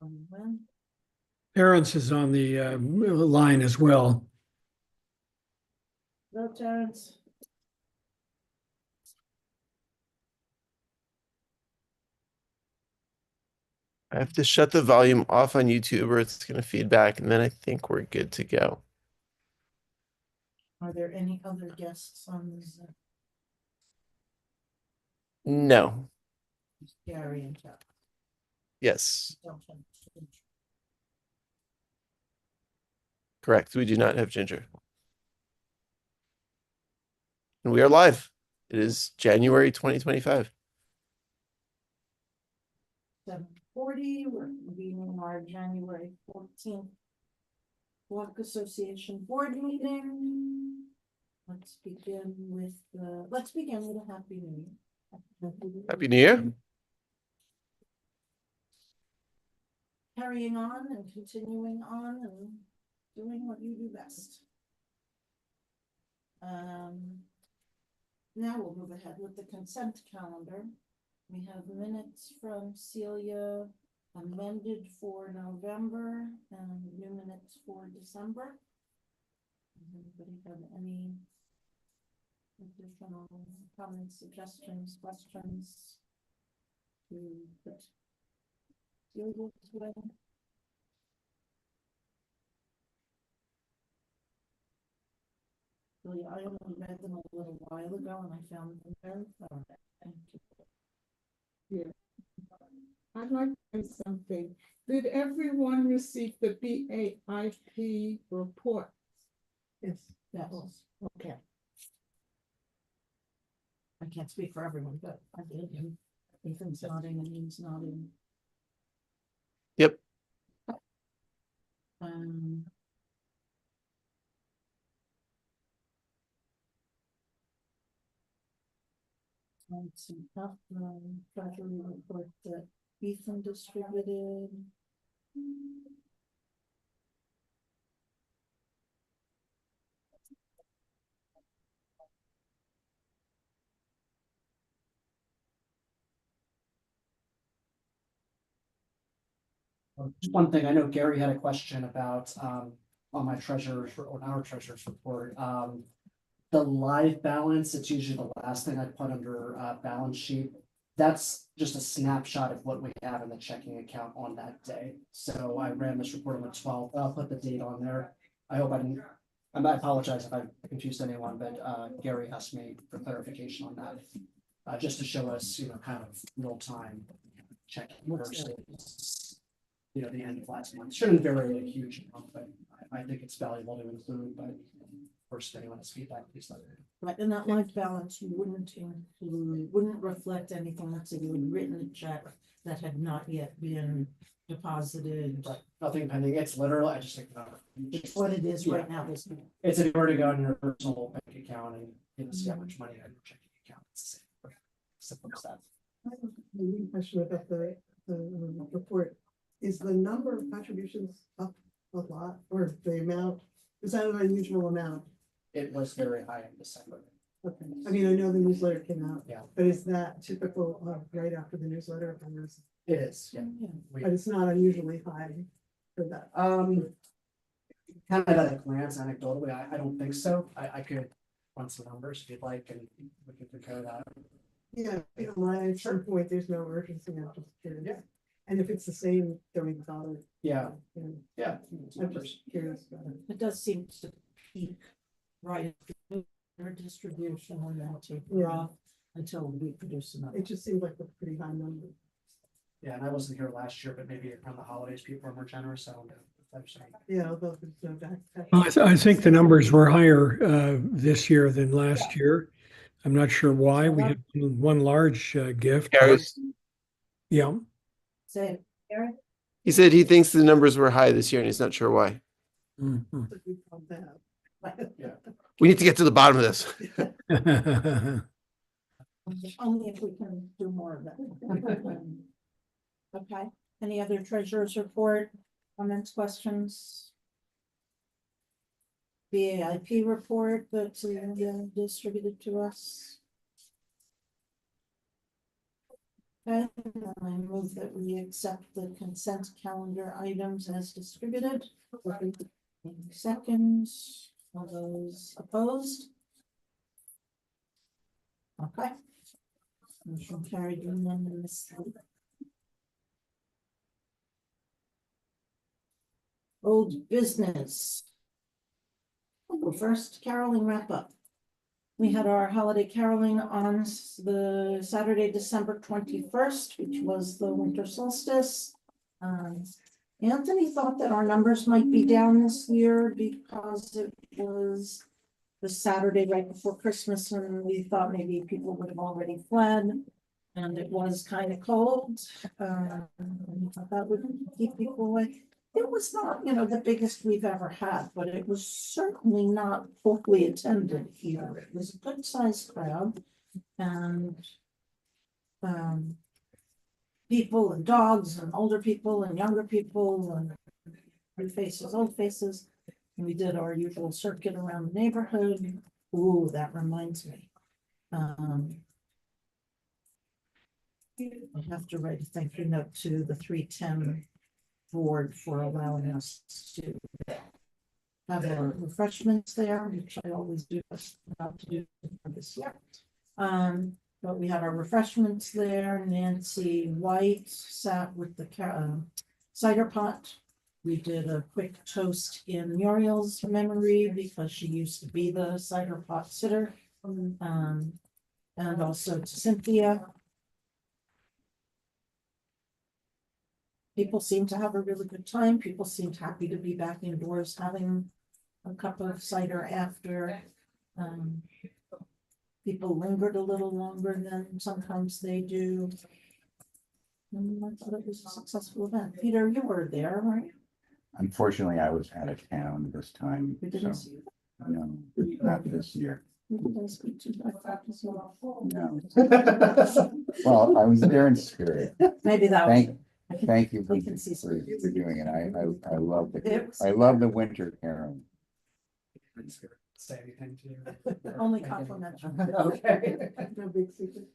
When? Terrence is on the line as well. No, Terrence. I have to shut the volume off on YouTube or it's going to feed back, and then I think we're good to go. Are there any other guests on this? No. Gary and Chuck? Yes. Don't have- Correct. We do not have Ginger. And we are live. It is January 2025. 7:40, we're convening our January 14th Block Association Board meeting. Let's begin with a Happy New Year. Happy New Year. Carrying on and continuing on and doing what you do best. Now we'll move ahead with the consent calendar. We have minutes from Celia amended for November and new minutes for December. Does anybody have any additional comments, suggestions, questions to put Celia today? Really, I only read them a little while ago and I found them very thorough. Thank you. I'd like to say something. Did everyone receive the BAIP report? Yes, that was, okay. I can't speak for everyone, but I did. And Ethan's nodding and Ian's nodding. Yep. Some treasury report that Ethan distributed. Just one thing, I know Gary had a question about on my treasurer's or on our treasurer's report. The live balance, it's usually the last thing I put under balance sheet. That's just a snapshot of what we have in the checking account on that day. So I ran this report on the 12th. I'll put the date on there. I hope I didn't. I apologize if I confused anyone, but Gary asked me for clarification on that, just to show us, kind of real time checking versus, the end of last month. Shouldn't vary a huge amount, but I think it's valuable to include. But of course, if anyone has feedback, please let me know. Right, and that live balance wouldn't reflect anything that's a written check that had not yet been deposited. But nothing pending. It's literally, I just think It's what it is right now. This it's if you were to go in your personal bank account and see how much money on your checking account. It's the same. Simple as that. I have a question about the report. Is the number of contributions up a lot, or the amount? Is that an unusual amount? It was very high in December. Okay, I mean, I know the newsletter came out. Yeah. But is that typical of right after the newsletter? Or is, It is, yeah. but it's not unusually high for that. Kind of at a glance, anecdotally, I don't think so. I could run some numbers if you'd like, and we can compare that. Yeah, at some point, there's no urgency. I'm just curious. Yeah. And if it's the same during the dollar. Yeah, you know, yeah. I'm just curious about it. It does seem to peak right after their distribution and then taper Yeah. off until we produce another. It just seems like a pretty high number. Yeah, and I wasn't here last year, but maybe around the holidays, people are more generous. I don't know if that's right. Yeah, although there's no back. Well, I think the numbers were higher this year than last year. I'm not sure why. We had one large gift. Gary's, Yeah. Say it, Eric? he said he thinks the numbers were high this year and he's not sure why. Mhm. Yeah. We need to get to the bottom of this. Only if we can do more of that. Okay, any other treasurer's report, comments, questions? BAIP report that's distributed to us. Okay, I move that we accept the consent calendar items as distributed. Seconds, all those opposed? Okay. Motion carried unanimously. Old business. Well, first caroling wrap up. We had our holiday caroling on the Saturday, December 21st, which was the winter solstice. Anthony thought that our numbers might be down this year because it was the Saturday right before Christmas, and we thought maybe people would have already fled. And it was kind of cold. We thought that would keep people away. It was not, the biggest we've ever had, but it was certainly not fully attended either. It was a good sized crowd and people and dogs and older people and younger people and new faces, old faces. And we did our usual circuit around the neighborhood. Ooh, that reminds me. I have to write a thank you note to the 310 board for allowing us to have our refreshments there, which I always do, about to do for this year. But we had our refreshments there. Nancy White sat with the cider pot. We did a quick toast in Muriel's memory because she used to be the cider pot sitter. And also to Cynthia. People seem to have a really good time. People seemed happy to be back indoors having a cup of cider after. People lingered a little longer than sometimes they do. And I thought it was a successful event. Peter, you were there, right? Unfortunately, I was out of town this time, We so didn't see you. no, not this year. We didn't speak to you. I thought this was- No. Well, I was there in spirit. Maybe that was. Thank you for We can see some. doing it. I love It was- I love the winter caroling. Say anything to you. Only complimentary. Okay. No big secret.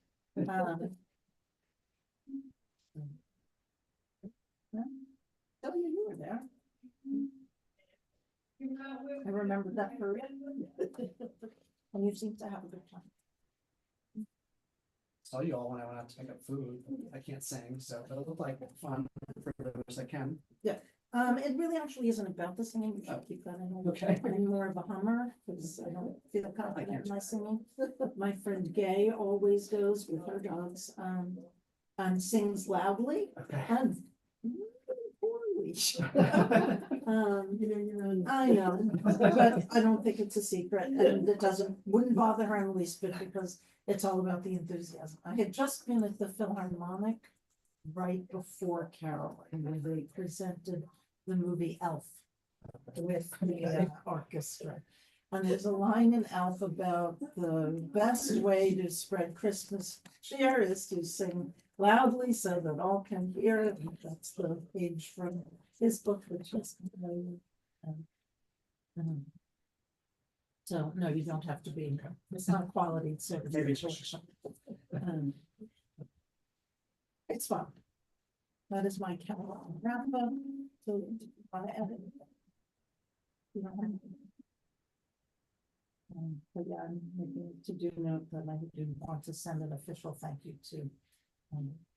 Oh, you were there. I remember that for. And you seem to have a good time. Saw you all when I went out to pick up food. I can't sing, so but it looked like fun for those that can. It really actually isn't about the singing. You should keep that in. Okay. I'm more of a hummer because I don't feel confident in my singing. My friend Gay always goes with her dogs, and sings loudly Okay. and poorly. You're on. I know, but I don't think it's a secret, and it wouldn't bother her in the least bit because it's all about the enthusiasm. I had just been at the Philharmonic right before Caroline, when they presented the movie Elf with the orchestra. And there's a line in Elf about the best way to spread Christmas cheer is to sing loudly so that all can hear it. And that's the page from his book, which is. So, no, you don't have to be, it's not quality, it's sort of. Maybe it's Um, It's fun. That is my calendar wrap up, so do you want to add anything? You don't have anything? But yeah, I'm making to do note that I do want to send an official thank you to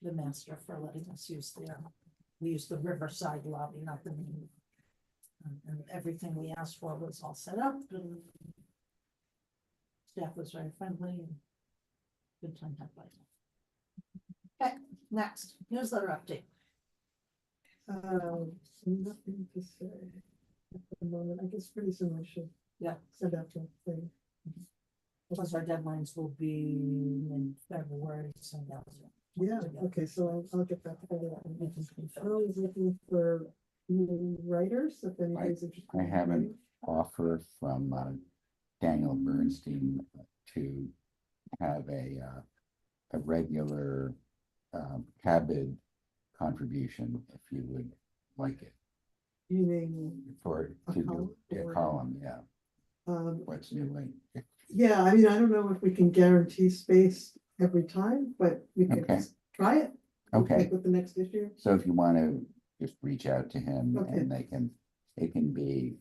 the master for letting us use we used the Riverside lobby, not the main. And everything we asked for was all set up and staff was very friendly and good time had by them. Okay, next, newsletter update. Nothing to say at the moment. I guess pretty soon I should. Yeah. Send out the thing. Plus our deadlines will be in February, so that was. Yeah, okay, so I'll get that together. I was looking for new writers, if anybody's interested. I have an offer from Daniel Bernstein to have a regular CABID contribution, if you would like it, Meaning, for A to do column a or- column, yeah. um, What's new, like, yeah, I mean, I don't know if we can guarantee space every time, but we Okay. can try it. Okay, Like with the next issue? so if you want to just reach out to him Okay. and it can be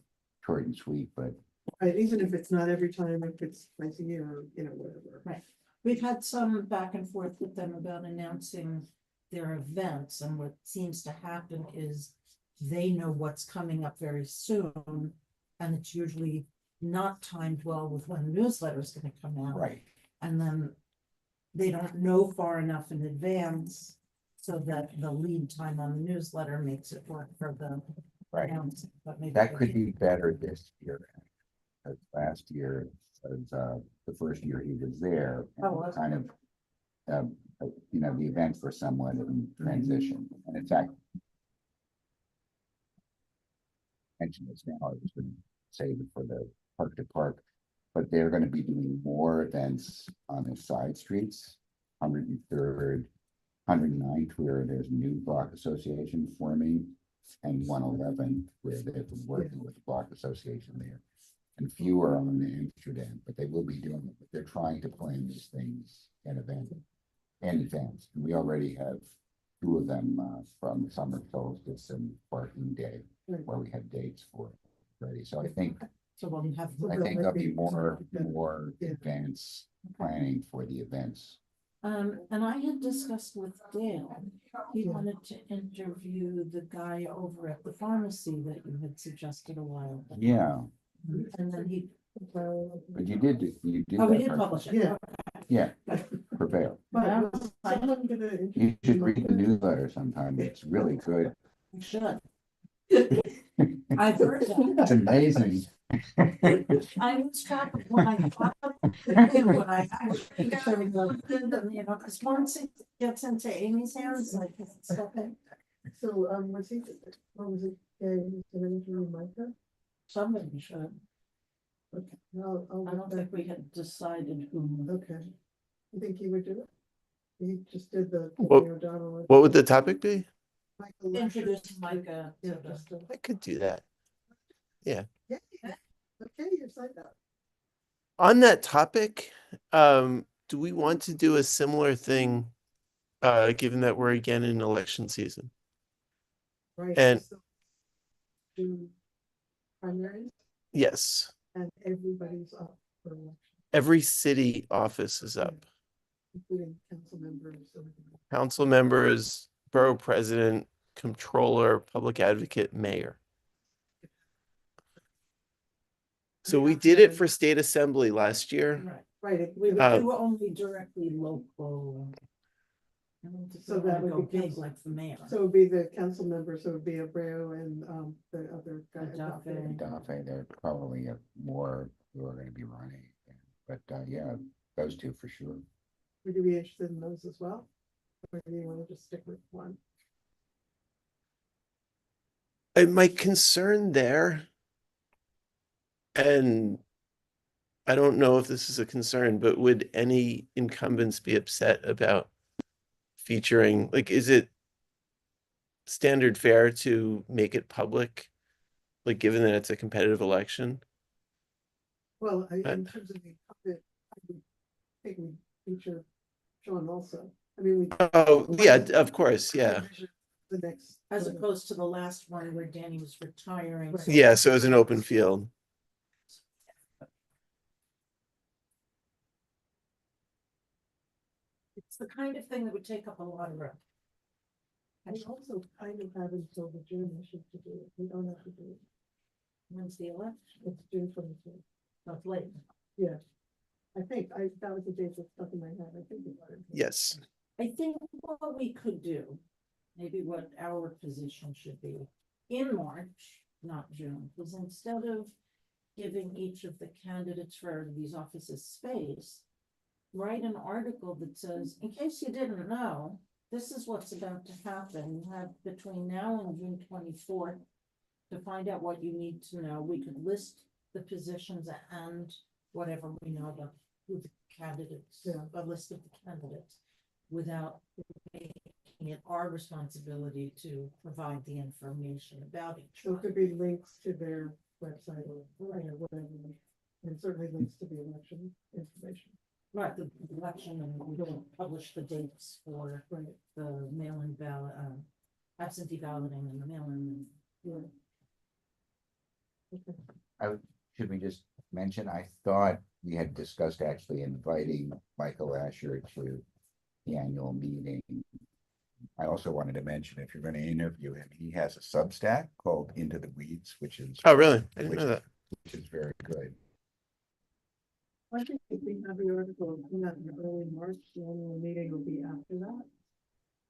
short and sweet, but Right, even if it's not every time, if it's twice a year, or, you know, whatever. Right. We've had some back and forth with them about announcing their events, and what seems to happen is they know what's coming up very soon, and it's usually not timed well with when the newsletter is gonna come out. right, And then they don't know far enough in advance so that the lead time on the newsletter makes it work for the right. announcing, but maybe. That they could can- be better this year. Last year, was the first year he was there. Oh, was it? Kind of, you know, the events were somewhat in transition, and in fact. Mention this now, I was gonna save it for the park to park. But they're gonna be doing more events on the side streets, 103rd, 109th, where there's a new block association forming. And 111, where they've been working with the block association there. And fewer on Amsterdam, but they will be doing it, but they're trying to plan these things in advance. In advance, and we already have two of them from summer solstice and parking day, Right. where we have dates for it ready, so I think So we'll have. there'll be more Yeah. advanced planning for the events. And I had discussed with Dale, he Yeah. wanted to interview the guy over at the pharmacy that you had suggested a while back. Yeah, And then he, but you did oh, we that did part. publish it. Yeah. Yeah, Prevail. Yeah. But was someone gonna You should read the interview newsletter sometime, it's really good. We should. I've heard that. It's amazing. I lose track of when I thought of it, and when I actually started going, you know, because once it gets into Amy's hands, like, it's okay. So, was he, what was it, an interview Micah? Somebody should. Okay, I'll I don't think we had decided who. Okay, you think he would do it? He just did the. What- Tony O'Donnell. What would the topic be? Michael Lasher. Introduce Micah to Yeah, the. just, I could do that. yeah, okay, you're signed up. On that topic, do we want to do a similar thing? Given that we're again in election season? Right. And- so do primaries Yes, and everybody's up for election, every city office is up. including council members. Council members, borough president, controller, public advocate, mayor. So we did it for state assembly last year. Right, Right. we would Uh, do only directly local. I don't think So we that wanna would go be big like the mayor. So it would be the council members, so it would be Abreu and the other guy. Adafe. Dafe, there are probably more who are gonna be running, but yeah, those two for sure. Would you be interested in those as well? Or do you want to just stick with one? And my concern there, and I don't know if this is a concern, but would any incumbents be upset about featuring, like, is it standard fare to make it public? Like, given that it's a competitive election? Well, in terms of the puppet, I would think we feature Sean also. I mean, we. Oh, yeah, of course, yeah. The next. As opposed to the last one where Danny was retiring. Right. so- Yeah, so it's an open field. It's the kind of thing that would take up a lot of room. We also kind of have until the June issue to do it. We don't have to do it. When's the election? It's June 22. That's late. Yeah. I think that was the date that's stuck in my head. I think. Yes. I think what we could do, maybe what our position should be in March, not June, is instead of giving each of the candidates for these offices space, write an article that says, in case you didn't know, this is what's about to happen. You have between now and June 24th to find out what you need to know. We could list the positions and whatever we know about who the candidates, Yeah. a list of the candidates, without making it our responsibility to provide the information about each So it one. could be links to their website or, you know, whatever. And certainly links to the election information. Right, the election, and we don't publish the dates for the mail-in ballot, absentee balloting and the mail-in. Should we just mention, I thought we had discussed actually inviting Michael Asher to the annual meeting. I also wanted to mention, if you're gonna interview him, he has a Substack called Into the Weeds, which is really? I didn't know that. very good. I think if we have the article in that in early March, the annual meeting will be after that.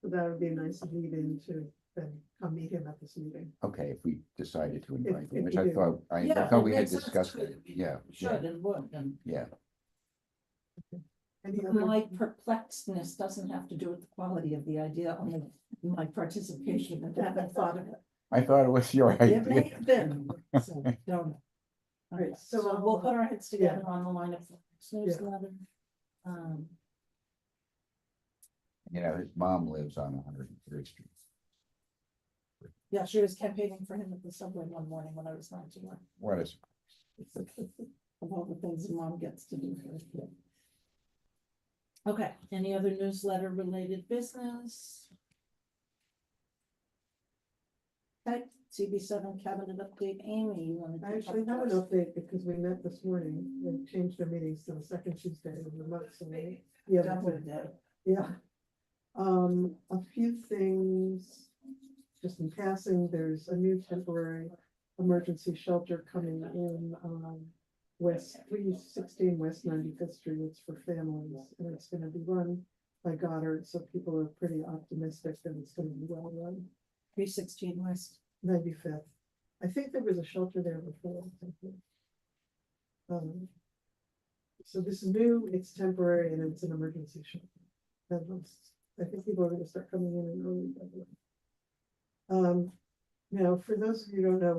So that would be a nice lead in to then come meet him at this meeting. Okay, if we decided to invite if him, which we I do. thought, I Yeah, thought it we had makes sense discussed to it. it. Yeah, Should and would, and yeah. Any other, my perplexedness doesn't have to do with the quality of the idea, only my participation, and I haven't thought of it. I thought it was your It may idea. have been, so, don't. Right, So so, we'll put our heads together on the line of newsletter. You know, his mom lives on 103rd Street. Yeah, she was campaigning for him at the subway one morning when I was not to work. What is, Of all the things a mom gets to do for her kid. Okay, any other newsletter related business? Okay, CB7 cabinet update, Amy, you want to? I actually have an update because we met this morning and changed our meetings to the second Tuesday of the month, so the other two. Yeah. A few things, just in passing, there's a new temporary emergency shelter coming in, West 316 West 95th Street. It's for families, and it's gonna be run by Goddard, so people are pretty optimistic that it's gonna be well run. 316 West. 95th. I think there was a shelter there before. So this is new, it's temporary, and it's an emergency shelter. I think people are gonna start coming in early February. Now, for those of you who don't know,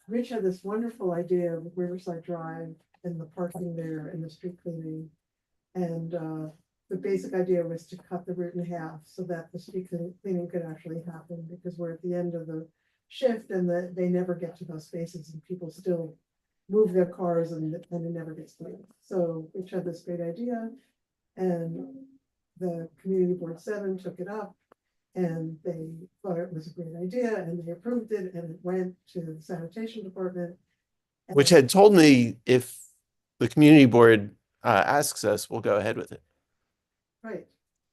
Rich had this wonderful idea of Riverside Drive and the parking there and the street cleaning. And the basic idea was to cut the route in half so that the street cleaning could actually happen, because we're at the end of the shift and they never get to those spaces and people still move their cars and it never gets cleaned. So Rich had this great idea, and the Community Board 7 took it up. And they thought it was a great idea and they approved it, and it went to the sanitation department. Which had told me if the community board asks us, we'll go ahead with it. Right.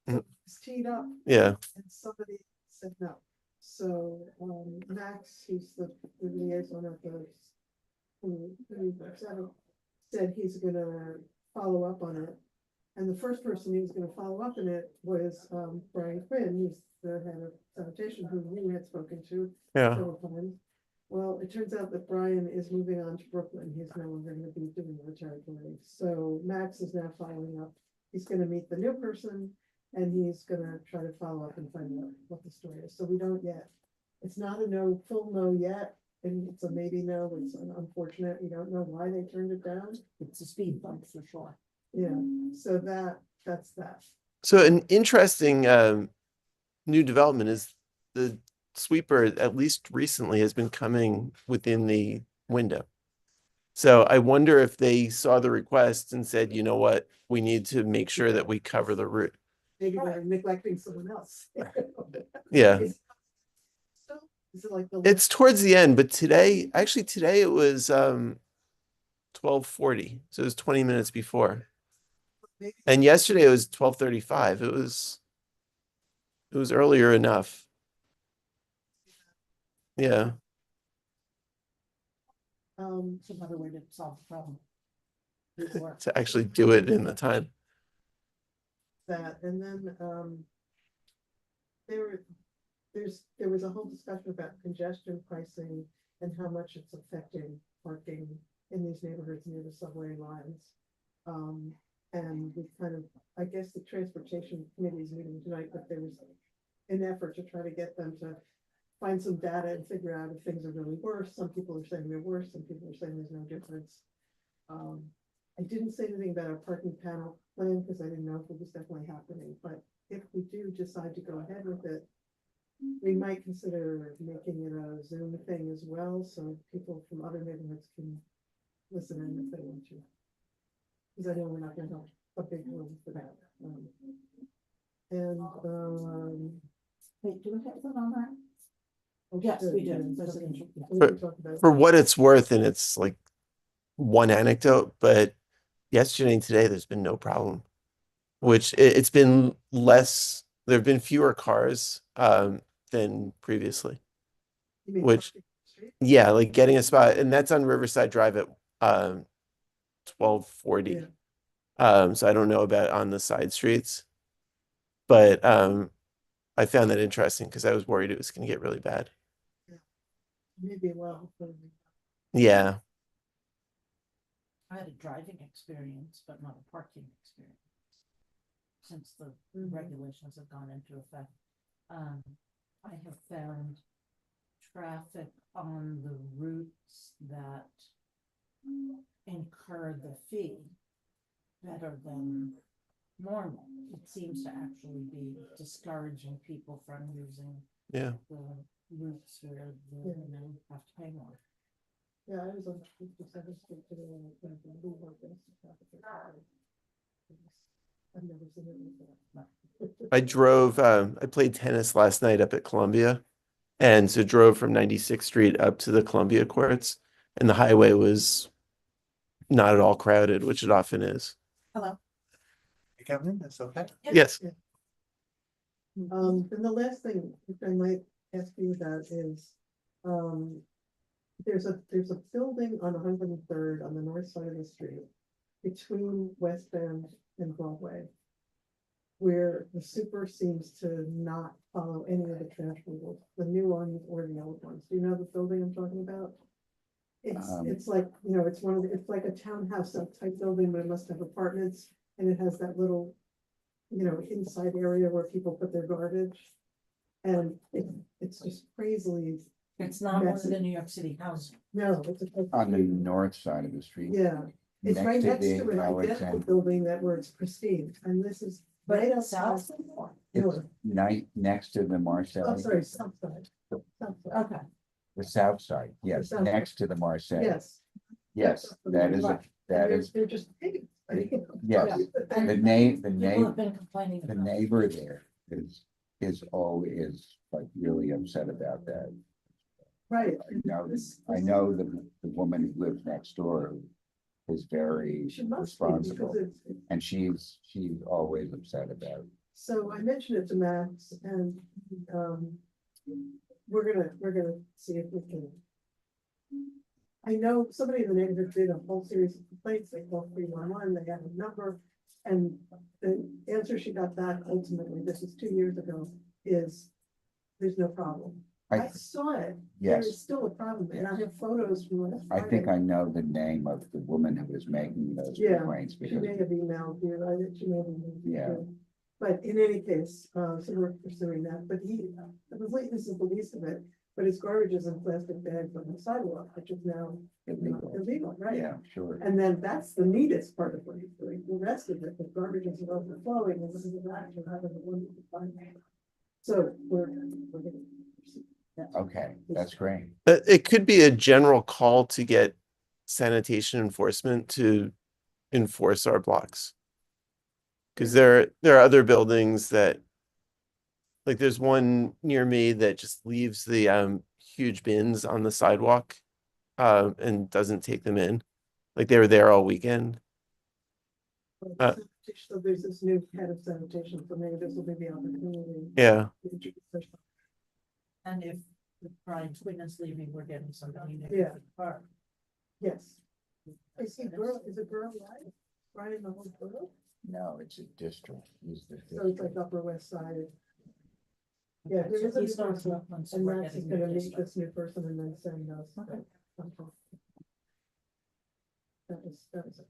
Mm. So it's teed up. Yeah. And somebody said no. So Max, who's the liaison of the said he's gonna follow up on it. And the first person he was gonna follow up on it was Brian Quinn, who's the head of sanitation, who you had spoken to Yeah. several times. Well, it turns out that Brian is moving on to Brooklyn. He's no longer gonna be doing the territory. So Max is now following up. He's gonna meet the new person and he's gonna try to follow up and find out what the story is. So we don't yet. It's not a no, full no yet. And it's a maybe no. It's an unfortunate. We don't know why they turned it down. It's a speed bump for sure. Yeah, so that's that. So an interesting new development is the sweeper, at least recently, has been coming within the window. So I wonder if they saw the request and said, you know what, we need to make sure that we cover the route. Maybe they're neglecting someone else. Yeah. Is it like the? It's towards the end, but today it was 12:40. So it was 20 minutes before. maybe- And yesterday it was 12:35. It was earlier enough. Yeah. It's another way to solve the problem. Before. To actually do it in the time. That, and then, there was a whole discussion about congestion pricing and how much it's affecting parking in these neighborhoods near the subway lines. And we kind of, I guess the transportation committee is meeting tonight, but there was an effort to try to get them to find some data and figure out if things are really worse. Some people are saying they're worse, some people are saying there's no difference. I didn't say anything about a parking panel plan because I didn't know if it was definitely happening, but if we do decide to go ahead with it, we might consider making it a Zoom thing as well, so people from other neighborhoods can listen in if they want to. because I know we're not gonna have a big room for that. And, Wait, do we have that on that? oh, Yes, good, we do. good, Residential. okay. We can talk about it. For what it's worth, and it's like one anecdote, but yesterday and today, there's been no problem. Which it's been less, there have been fewer cars than previously. You mean which- parking on the street? Yeah, like getting a spot, and that's on Riverside Drive at 1240. Yeah. So I don't know about on the side streets. But I found that interesting because I was worried it was gonna get really bad. Maybe a while. before Yeah. I had a driving experience, but not a parking experience. Since the Mhm. regulations have gone into effect. I have found traffic on the routes that incur the fee better than normal. It seems to actually be discouraging people from using Yeah. the routes where they, have to pay more. Yeah, I was on 57th Street today and I went to Blue Rock, and it's traffic is hard. I've never seen it before. I played tennis last night up at Columbia. And so drove from 96th Street up to the Columbia courts, and the highway was not at all crowded, which it often is. Hello. You come in, that's okay. Yes. And the last thing I might ask you about is, there's a building on 103rd on the north side of the street between West End and Broadway, where the super seems to not follow any of the trash rules, the new ones or the old ones. Do you know the building I'm talking about? It's like, it's it's like a townhouse type building, but it must have apartments, and it has that little, inside area where people put their garbage. And it's just crazily, It's not one of Messy. the New York City housing. no, it's On the north side of the street. yeah, it's right next to an identical Alexander. building that where it's pristine, and this is But right it's outside. south. It's next to the I'm Marcel, sorry, south side. South side. Okay. the south side, yes, south side. next to the Marcel. Yes. Yes, that is, Right. that is, They're just. yes, And the People have neighbor, been complaining the about. neighbor there is always like really upset about that. Right. I know the woman who lives next door is very She must be, because responsible, and she's always upset about it. so I mentioned it to Max and, we're gonna see if we can. I know somebody in the neighborhood did a whole series of complaints, they called 311, they got a number. And the answer she got back ultimately, this is 2 years ago, is there's no problem. I saw it. There is Yes, still a problem, and I have photos from last I think Friday. I know the name of the woman who was making those Yeah, complaints She because, may have emailed you, I think she may have emailed you. Yeah. too. But in any case, so we're pursuing that, but the completeness is the least of it, but his garbage is in plastic bags on the sidewalk, which is now illegal, right? yeah, sure. And then that's the neatest part of what he's doing, the rest of it, the garbage is overflowing, and this is actually having a wonderful time. So we're gonna. pursue that. Okay, that's great. It could be a general call to get sanitation enforcement to enforce our blocks. Because there are other buildings that, like there's one near me that just leaves the huge bins on the sidewalk and doesn't take them in. Like they were there all weekend. So there's this new head of sanitation, so maybe this will be the opportunity. Yeah. And if Brian Quinn is leaving, we're getting somebody there. Yeah. for the park. Yes. Is it girl, right? Right in the whole borough? No, it's a district. It's the So it's like district. Upper West Side. Yeah, Okay, there so is a he's new going person, to Upland, so and we're Max is getting gonna new meet district. this new person and then send us. Okay. That was it.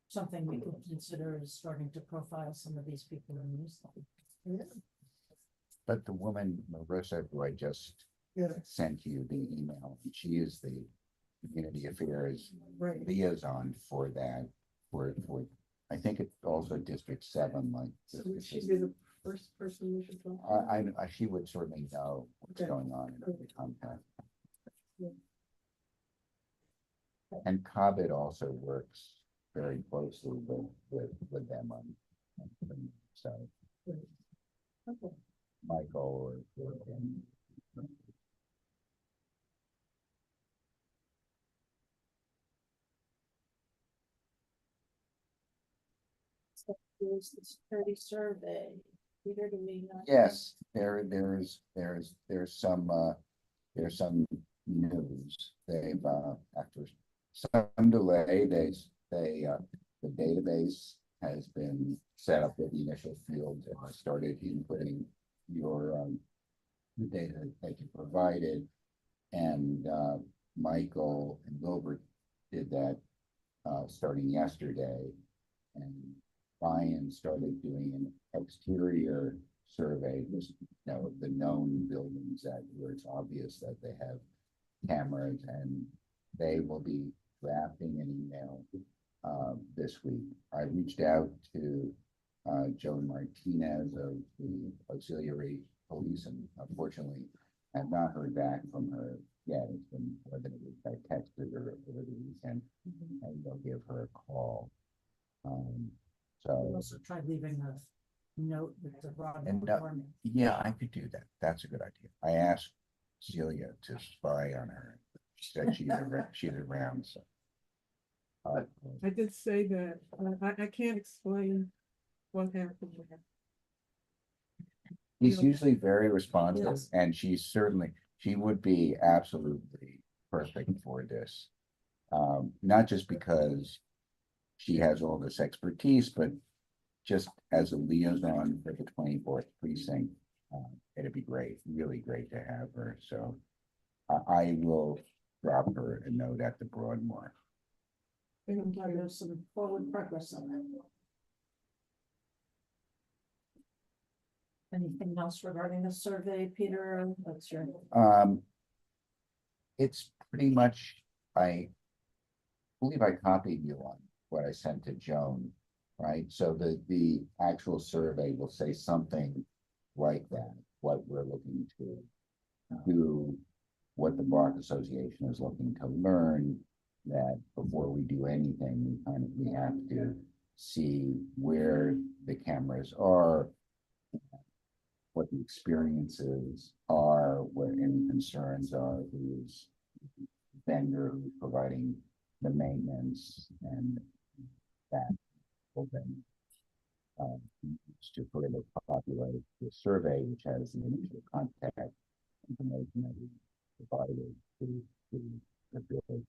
Something we could consider is starting to profile some of these people in the newsletter. Yeah, But the woman, Marissa, who I just yeah, sent you the email, she is the community affairs right. liaison for that, for, I think it's also District 7, like. So would she be the first person we should talk to? She would certainly know what's Okay. going on in the contact. Yeah. And Cobbett also works very closely with them on. So Okay. Michael or Here's the security survey. Peter, do we not? yes, there's some news. They've after some delay, the database has been set up with the initial fields and I started inputting your the data that you provided. And Michael and Gilbert did that starting yesterday. And Ryan started doing an exterior survey, just, the known buildings that where it's obvious that they have cameras, and they will be drafting an email this week. I reached out to Joan Martinez of the Auxiliary Police, and unfortunately, I've not heard back from her yet. It's been more than a week. I texted her over the weekend, and they'll give her a call. We also tried leaving a note with the broad. Yeah, I could do that. That's a good idea. I asked Celia to spy on her. She said she's around, so. I did say that, I can't explain what happened there. He's usually very responsive, and she would be absolutely perfect for this. Not just because she has all this expertise, but just as a liaison for the 24th precinct, it'd be great, really great to have her. So I will drop her a note at the Broadmoor. There's some forward progress on that. Anything else regarding the survey, Peter? That's your. It's pretty much, I believe I copied you on what I sent to Joan, right? So the actual survey will say something like that, what we're looking to do, what the Bar Association is looking to learn, that before we do anything, we have to see where the cameras are, what the experiences are, what any concerns are, who's vendor who's providing the maintenance, and that will then to further populate the survey, which has the initial contact information that we provided to the village.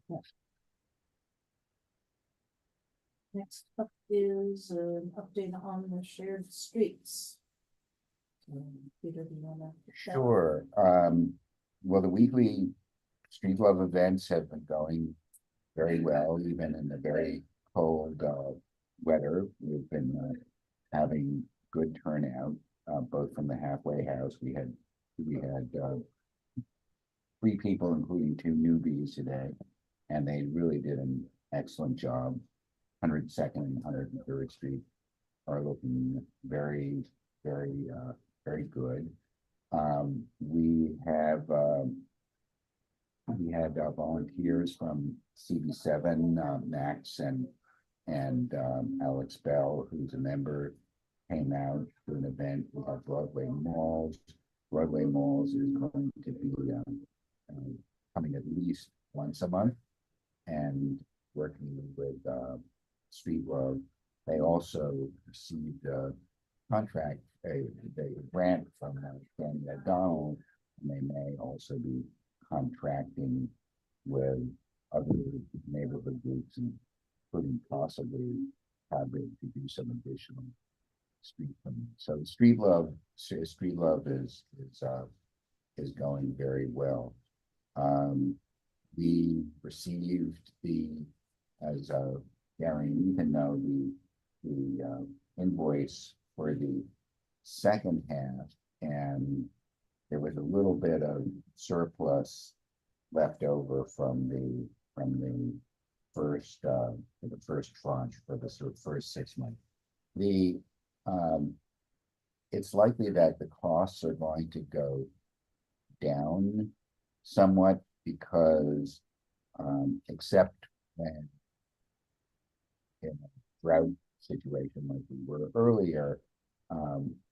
Next up is an update on the shared streets. Peter, do you wanna? Sure. Well, the weekly Street Love events have been going very well, even in the very cold weather. We've been having good turnout, both from the halfway house. We had 3 people, including 2 newbies today, and they really did an excellent job. 102nd and 103rd Street are looking very, very, very good. We had volunteers from CB7, Max and Alex Bell, who's a member, came out to an event. We have Broadway Malls. Broadway Malls is going to be coming at least once a month, and working with Street Love. They also received a contract, a grant from Danny O'Donnell, and they may also be contracting with other neighborhood groups, including possibly Fabric, to do some additional street cleaning. So Street Love is going very well. We received as Gary and Ethan know, the invoice for the second half, and there was a little bit of surplus left over from the first tranche for the first 6 months. It's likely that the costs are going to go down somewhat, because except when in a drought situation like we were earlier,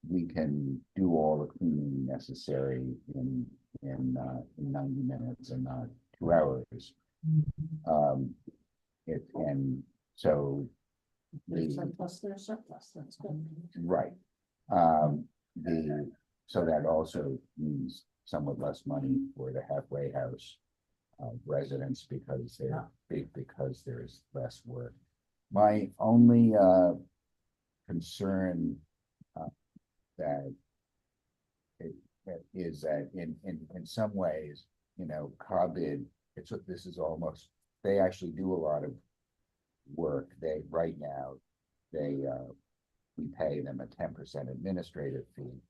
we can do all the cleaning necessary in 90 minutes and not 2 hours. And so There's the, surplus, there's surplus, that's good. right. So that also means somewhat less money for the halfway house residents because they're big, because there's less work. My only concern that is that in some ways, COBID, this is almost, they actually do a lot of work. Right now, we pay them a 10% administrative fee,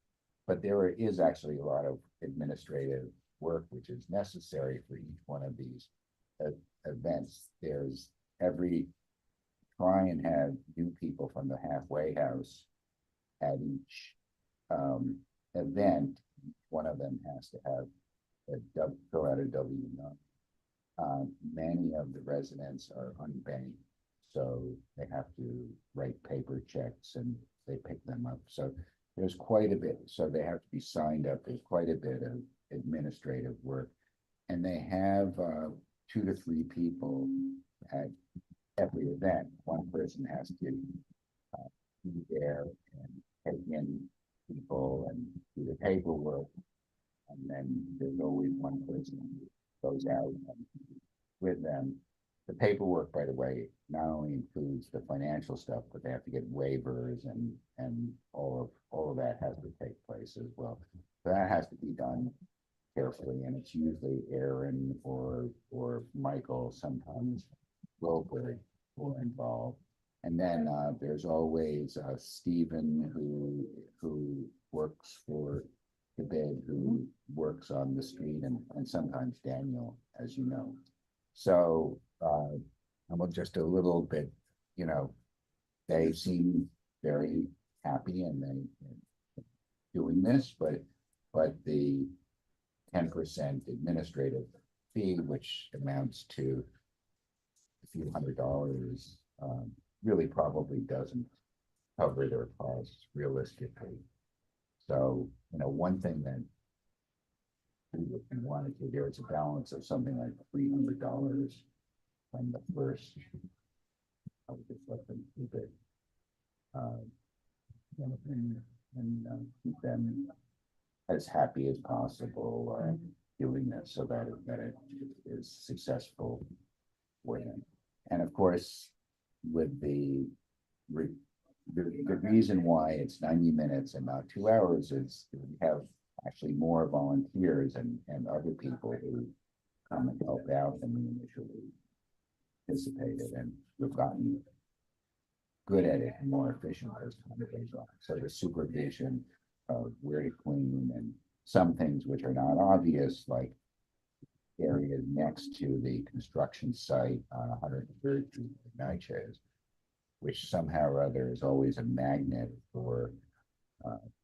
but there is actually a lot of administrative work which is necessary for each one of these events. There's try and have new people from the halfway house at each event. One of them has to have fill out a W-9. Many of the residents are unbanked, so they have to write paper checks and they pick them up. So there's quite a bit. So they have to be signed up. There's quite a bit of administrative work, and they have 2 to 3 people at every event. One person has to be there and take in people and do the paperwork, and then there's always one person who goes out with them. The paperwork, by the way, not only includes the financial stuff, but they have to get waivers and all of that has to take place as well. So that has to be done carefully, and it's usually Aaron or Michael, sometimes Wilbur, who are involved. And then there's always Stephen who works for the bid, who works on the street, and sometimes Daniel, as you know. So I'm just a little bit, they seem very happy and they doing this, but the 10% administrative fee, which amounts to a few $100s, really probably doesn't cover their costs realistically. So, one thing that we wanted to do, it's a balance of something like $300 from the first. I would just let them keep it, and keep them as happy as possible doing this, so that it is successful for them. And of course, with the reason why it's 90 minutes and not 2 hours is we have actually more volunteers and other people who come and help out than we initially anticipated, and we've gotten good at it and more efficient as time goes on. So the supervision of where to clean and some things which are not obvious, like areas next to the construction site on 103rd Street, Natchez, which somehow or other is always a magnet for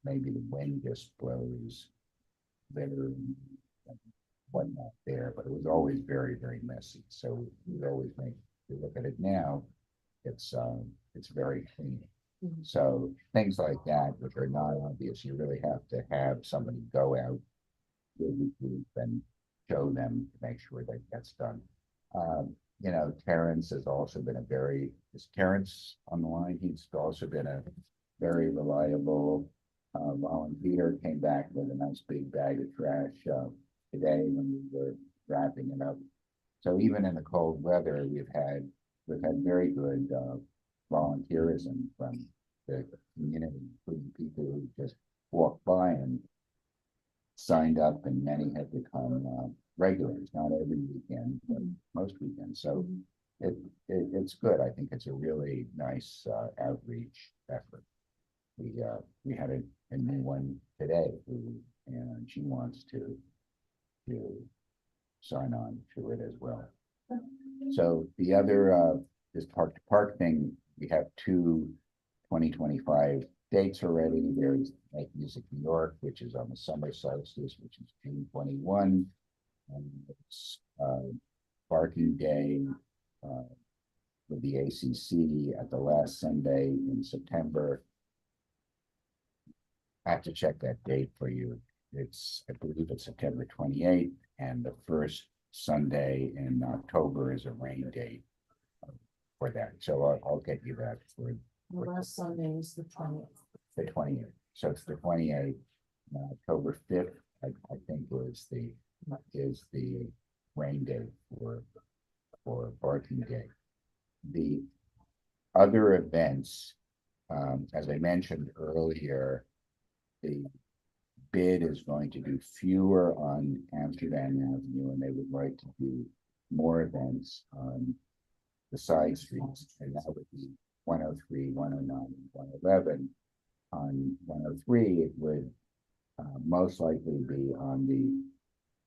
maybe the wind just blows litter and whatnot there, but it was always very, very messy. So we always if you look at it now, it's very clean. So things like that, which are not obvious, you really have to have somebody go out with the group and show them to make sure that gets done. Terrence has also been is Terrence on the line? He's also been a very reliable volunteer, came back with a nice big bag of trash today when we were wrapping it up. So even in the cold weather, we've had very good volunteerism from the community, including people who just walked by and signed up, and many have become regulars, not every weekend, but most weekends. So it's good. I think it's a really nice outreach effort. We had a new one today and she wants to sign on to it as well. So the other this park to park thing, we have 2 2025 dates already. There's Make Music New York, which is on the summer solstice, which is June 21, and it's Barking Day, for the ACC at the last Sunday in September. I have to check that date for you. I believe it's September 28th, and the first Sunday in October is a rain date for that. So I'll get you that for The last Sunday is the 20th. the 28th. So it's the 28th. October 5th, I think is the rain date for Barking Day. The other events, as I mentioned earlier, the bid is going to do fewer on Amsterdam Avenue, and they would like to do more events on the side streets, and that would be 103, 109, and 111. On 103, it would most likely be on the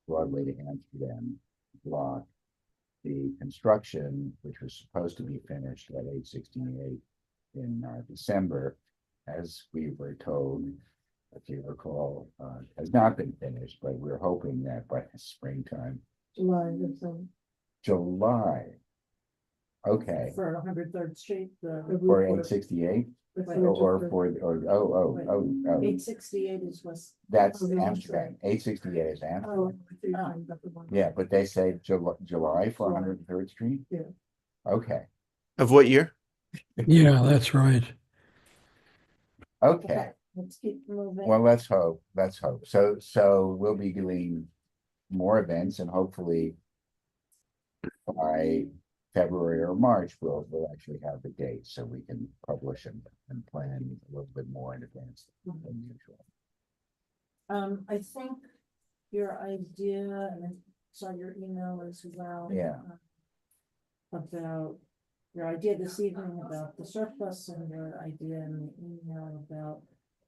Broadway to Amsterdam block. The construction, which was supposed to be finished at 868 in December, as we were told, if you recall, has not been finished, but we're hoping that by springtime. July. Okay, For 103rd Street, the. for 868 or for, 868 is West. that's Oh, Amsterdam. 868 is Amsterdam. Oh. Yeah, but they say July for 103rd Street? Yeah. Okay, Of what year? Yeah, that's right. okay. Let's keep moving. Well, let's hope. So we'll be doing more events, and hopefully by February or March, we'll actually have the date so we can publish and plan a little bit more in advance than usual. I think your idea, and I saw your email as well. Yeah. About your idea this evening about the surplus, and your idea in the email about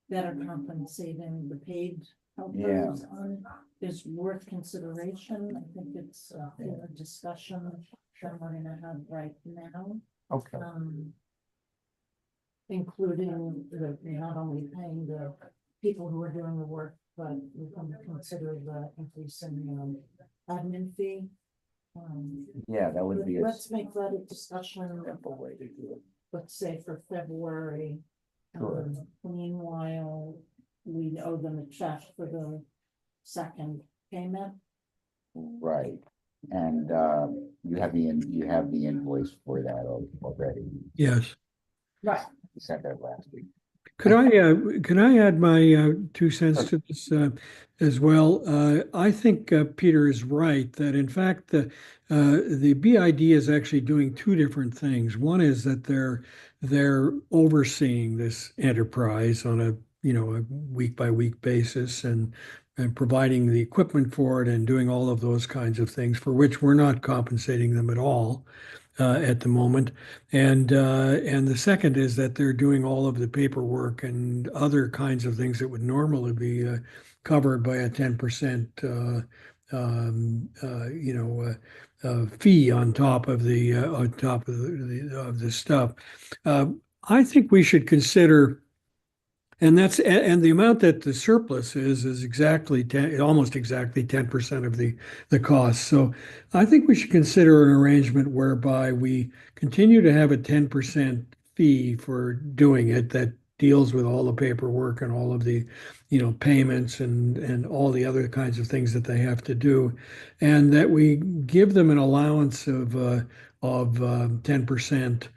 better compensating the paid helpers on is worth consideration. I think it's a discussion that we're gonna have right now. Okay, Including not only paying the people who are doing the work, but we can consider the increase in admin fee. yeah, that would be a Let's make that a discussion, simple way to do it. let's say for February. Sure. Meanwhile, we owe them a check for the second payment. Right, and you have the invoice for that already. Yes. Right. You sent that last week. Could I add my 2 cents to this as well? I think Peter is right that in fact the BID is actually doing 2 different things. One is that they're overseeing this enterprise on a week by week basis and providing the equipment for it and doing all of those kinds of things for which we're not compensating them at all. At the moment, and the second is that they're doing all of the paperwork and other kinds of things that would normally be covered by a 10% fee on top of the stuff. I think we should consider. And the amount that the surplus is exactly almost exactly 10% of the cost. So I think we should consider an arrangement whereby we continue to have a 10% fee for doing it that deals with all the paperwork and all of the payments and all the other kinds of things that they have to do, and that we give them an allowance of 10%.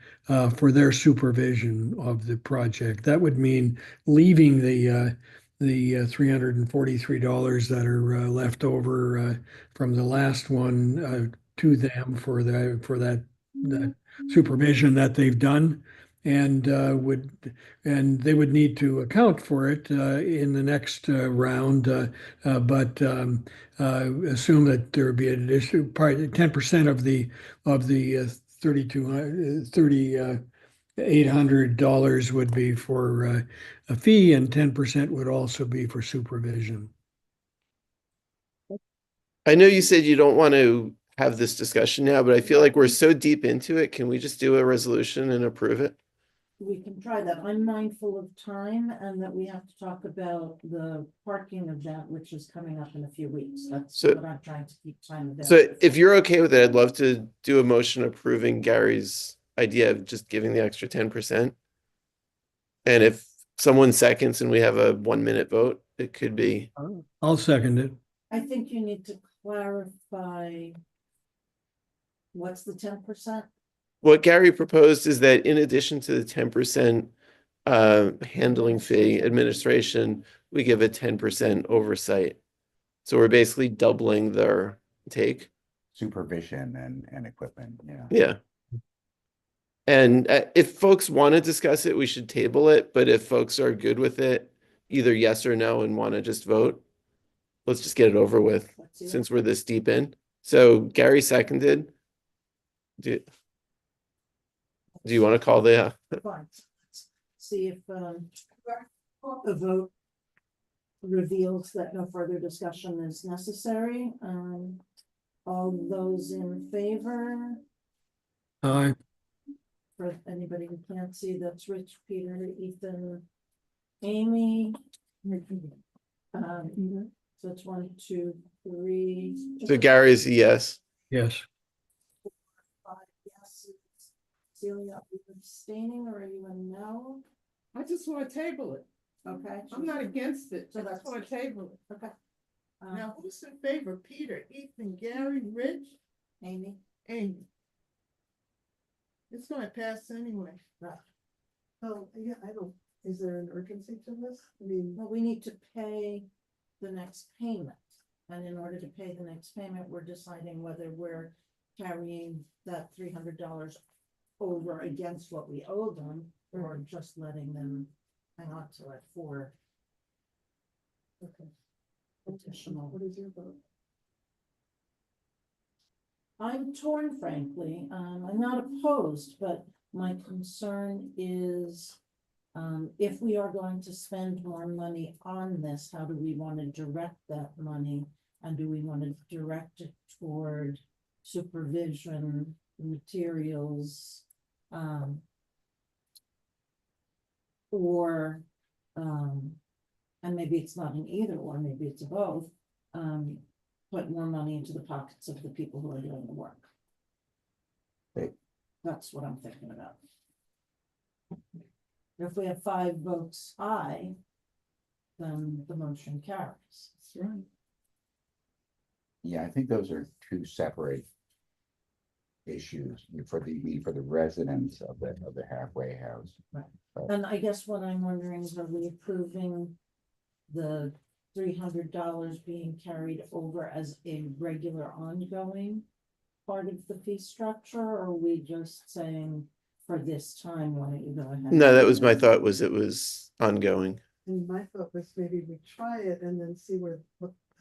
For their supervision of the project. That would mean leaving the $343 that are left over from the last one to them for that supervision that they've done, and they would need to account for it in the next round, but assume that there would be an additional part 10% of the $3,800 would be for a fee, and 10% would also be for supervision. I know you said you don't want to have this discussion now, but I feel like we're so deep into it. Can we just do a resolution and approve it? We can try that. I'm mindful of time and that we have to talk about the parking event, which is coming up in a few weeks. That's So- what I'm trying to keep time available. So if you're okay with it, I'd love to do a motion approving Gary's idea of just giving the extra 10%. And if someone seconds and we have a 1 minute vote, it could be, I'll second it. I think you need to clarify. What's the 10%? what Gary proposed is that in addition to the 10% handling fee administration, we give a 10% oversight. So we're basically doubling their take. Supervision and equipment, yeah. Yeah. And if folks want to discuss it, we should table it. But if folks are good with it, either yes or no, and want to just vote, let's just get it over with Let's see what- since we're this deep in. So Gary seconded. Do you want to call the, Fine. Let's see if the vote reveals that no further discussion is necessary. All those in favor, Aye. for anybody who can't see, that's Rich, Peter, Ethan, Amy. So it's 1, 2, 3. so Gary's a yes. Yes. 5 yeses. Celia, are you abstaining or are you a no? I just wanna table it. Okay. I'm not against it. So I just that's- wanna table it. Okay. Now, who's in favor? Peter, Ethan, Gary, Rich, Amy, Amy? It's gonna pass anyway. Oh, yeah, I don't, is there an urgency to this? I mean, well, we need to pay the next payment. And in order to pay the next payment, we're deciding whether we're carrying that $300 over against what we owe them, or just letting them hang on to it for okay. additional. What is your vote? I'm torn, frankly. I'm not opposed, but my concern is if we are going to spend more money on this, how do we want to direct that money? And do we want to direct it toward supervision, materials, or, and maybe it's not an either or, maybe it's a both, put more money into the pockets of the people who are doing the work. Okay. That's what I'm thinking about. If we have 5 votes aye, then the motion carries. That's right. Yeah, I think those are two separate issues for the residents of the halfway house. And I guess what I'm wondering is, are we approving the $300 being carried over as a regular ongoing part of the fee structure, or are we just saying for this time, why don't you go ahead? No, that was my thought, was it was ongoing. And my thought was maybe we try it and then see what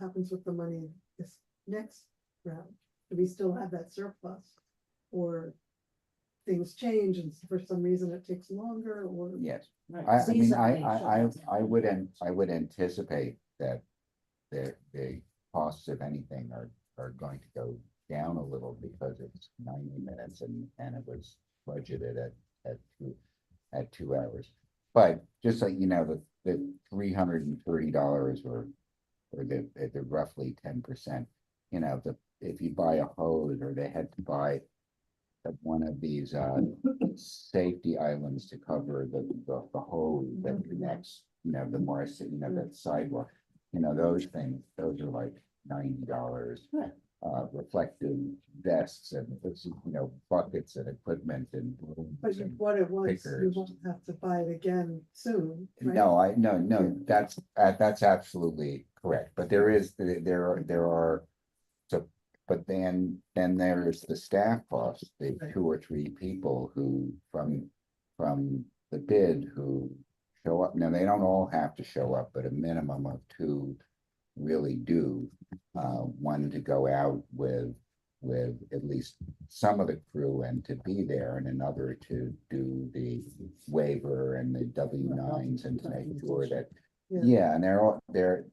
happens with the money this next round. Do we still have that surplus? Or things change and for some reason it takes longer or? Yes, Right, I mean, seasonally, I would anticipate that the costs, if anything, are going to go down a little because it's 90 minutes and it was budgeted at 2 hours. But just so you know, the $330 or the roughly 10%, you know, if you buy a hose or they had to buy one of these safety islands to cover the hose that connects, you know, the more, you know, that sidewalk, you know, those things, those are like $90. Right. Reflective vests and, you know, buckets and equipment and. But you bought it once, you pickers. won't have to buy it again soon. right? No, that's absolutely correct, but there are. So, but then there's the staff costs, the Right. 2 or 3 people who from the bid who show up. Now, they don't all have to show up, but a minimum of 2 really do. One to go out with at least some of the crew and to be there, and another to do the waiver and the W-9s and to make sure that, Yeah. yeah, and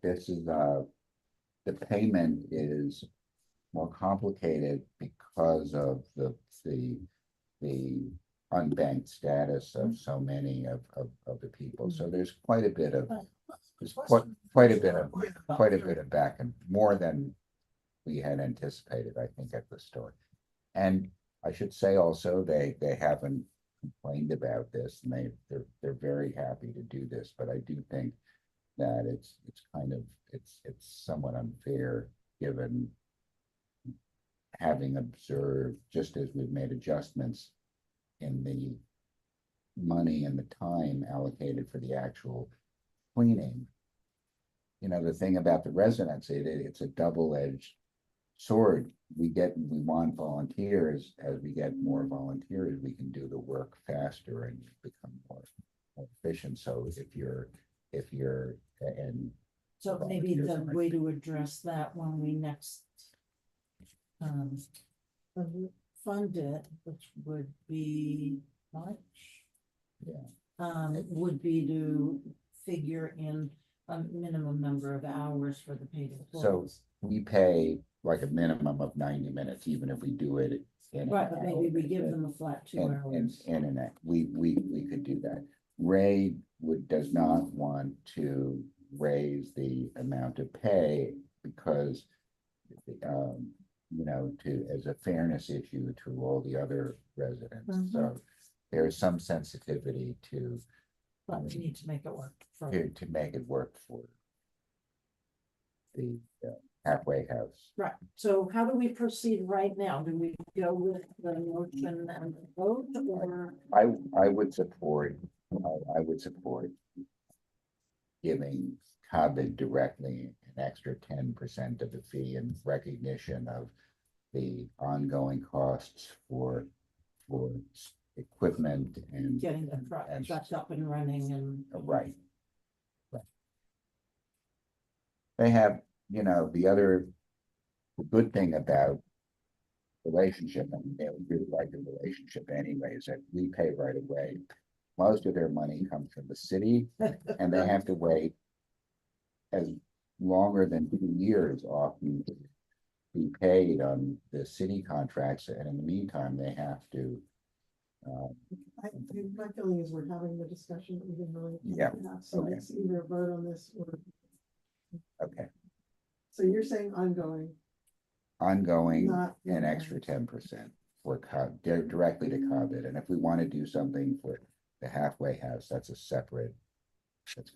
this is, the payment is more complicated because of the unbanked status of so many of the people. So there's quite a bit of, quite a bit of back and more than we had anticipated, I think, at the start. And I should say also, they haven't complained about this, and they're very happy to do this, but I do think that it's kind of, it's somewhat unfair, given having observed, just as we've made adjustments in the money and the time allocated for the actual cleaning. You know, the thing about the residents, it's a double-edged sword. We want volunteers. As we get more volunteers, we can do the work faster and become more efficient. So if you're, and So maybe the way to address that when we next um, fund it, which would be March. Yeah. Would be to figure in a minimum number of hours for the paid So employees. we pay like a minimum of 90 minutes, even if we do it in. Right, but maybe we give them a flat 2 hours. Internet, we could do that. Ray does not want to raise the amount of pay because, you know, as a fairness issue to all the other residents. So there's some sensitivity to, But we need to make it work for. to make it work for the halfway house. Right, so how do we proceed right now? Do we go with the motion and the vote, or? I would support, I would support giving COBID directly an extra 10% of the fee in recognition of the ongoing costs for equipment and. Getting the trucks up and running and. Right. Right. They have, you know, the good thing about relationship, and they really like the relationship anyway, is that we pay right away. Most of their money comes from the city, and they have to wait as longer than 2 years often to be paid on the city contracts, and in the meantime, they have to. My feeling is we're having the discussion that we didn't really. Yeah, have. So okay. it's either a vote on this or, Okay, so you're saying ongoing, ongoing, not. an extra 10% for directly to COBID, and if we want to do something for the halfway house, that's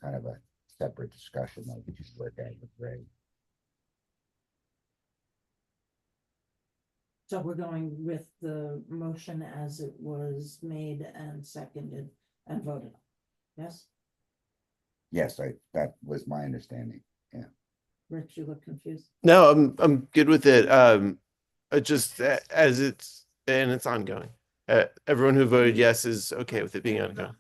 kind of a separate discussion that we should work out with Ray. So we're going with the motion as it was made and seconded and voted on, yes? Yes, that was my understanding. Rich, you look confused. No, I'm good with it. Just as it's ongoing. Everyone who voted yes is okay with it being ongoing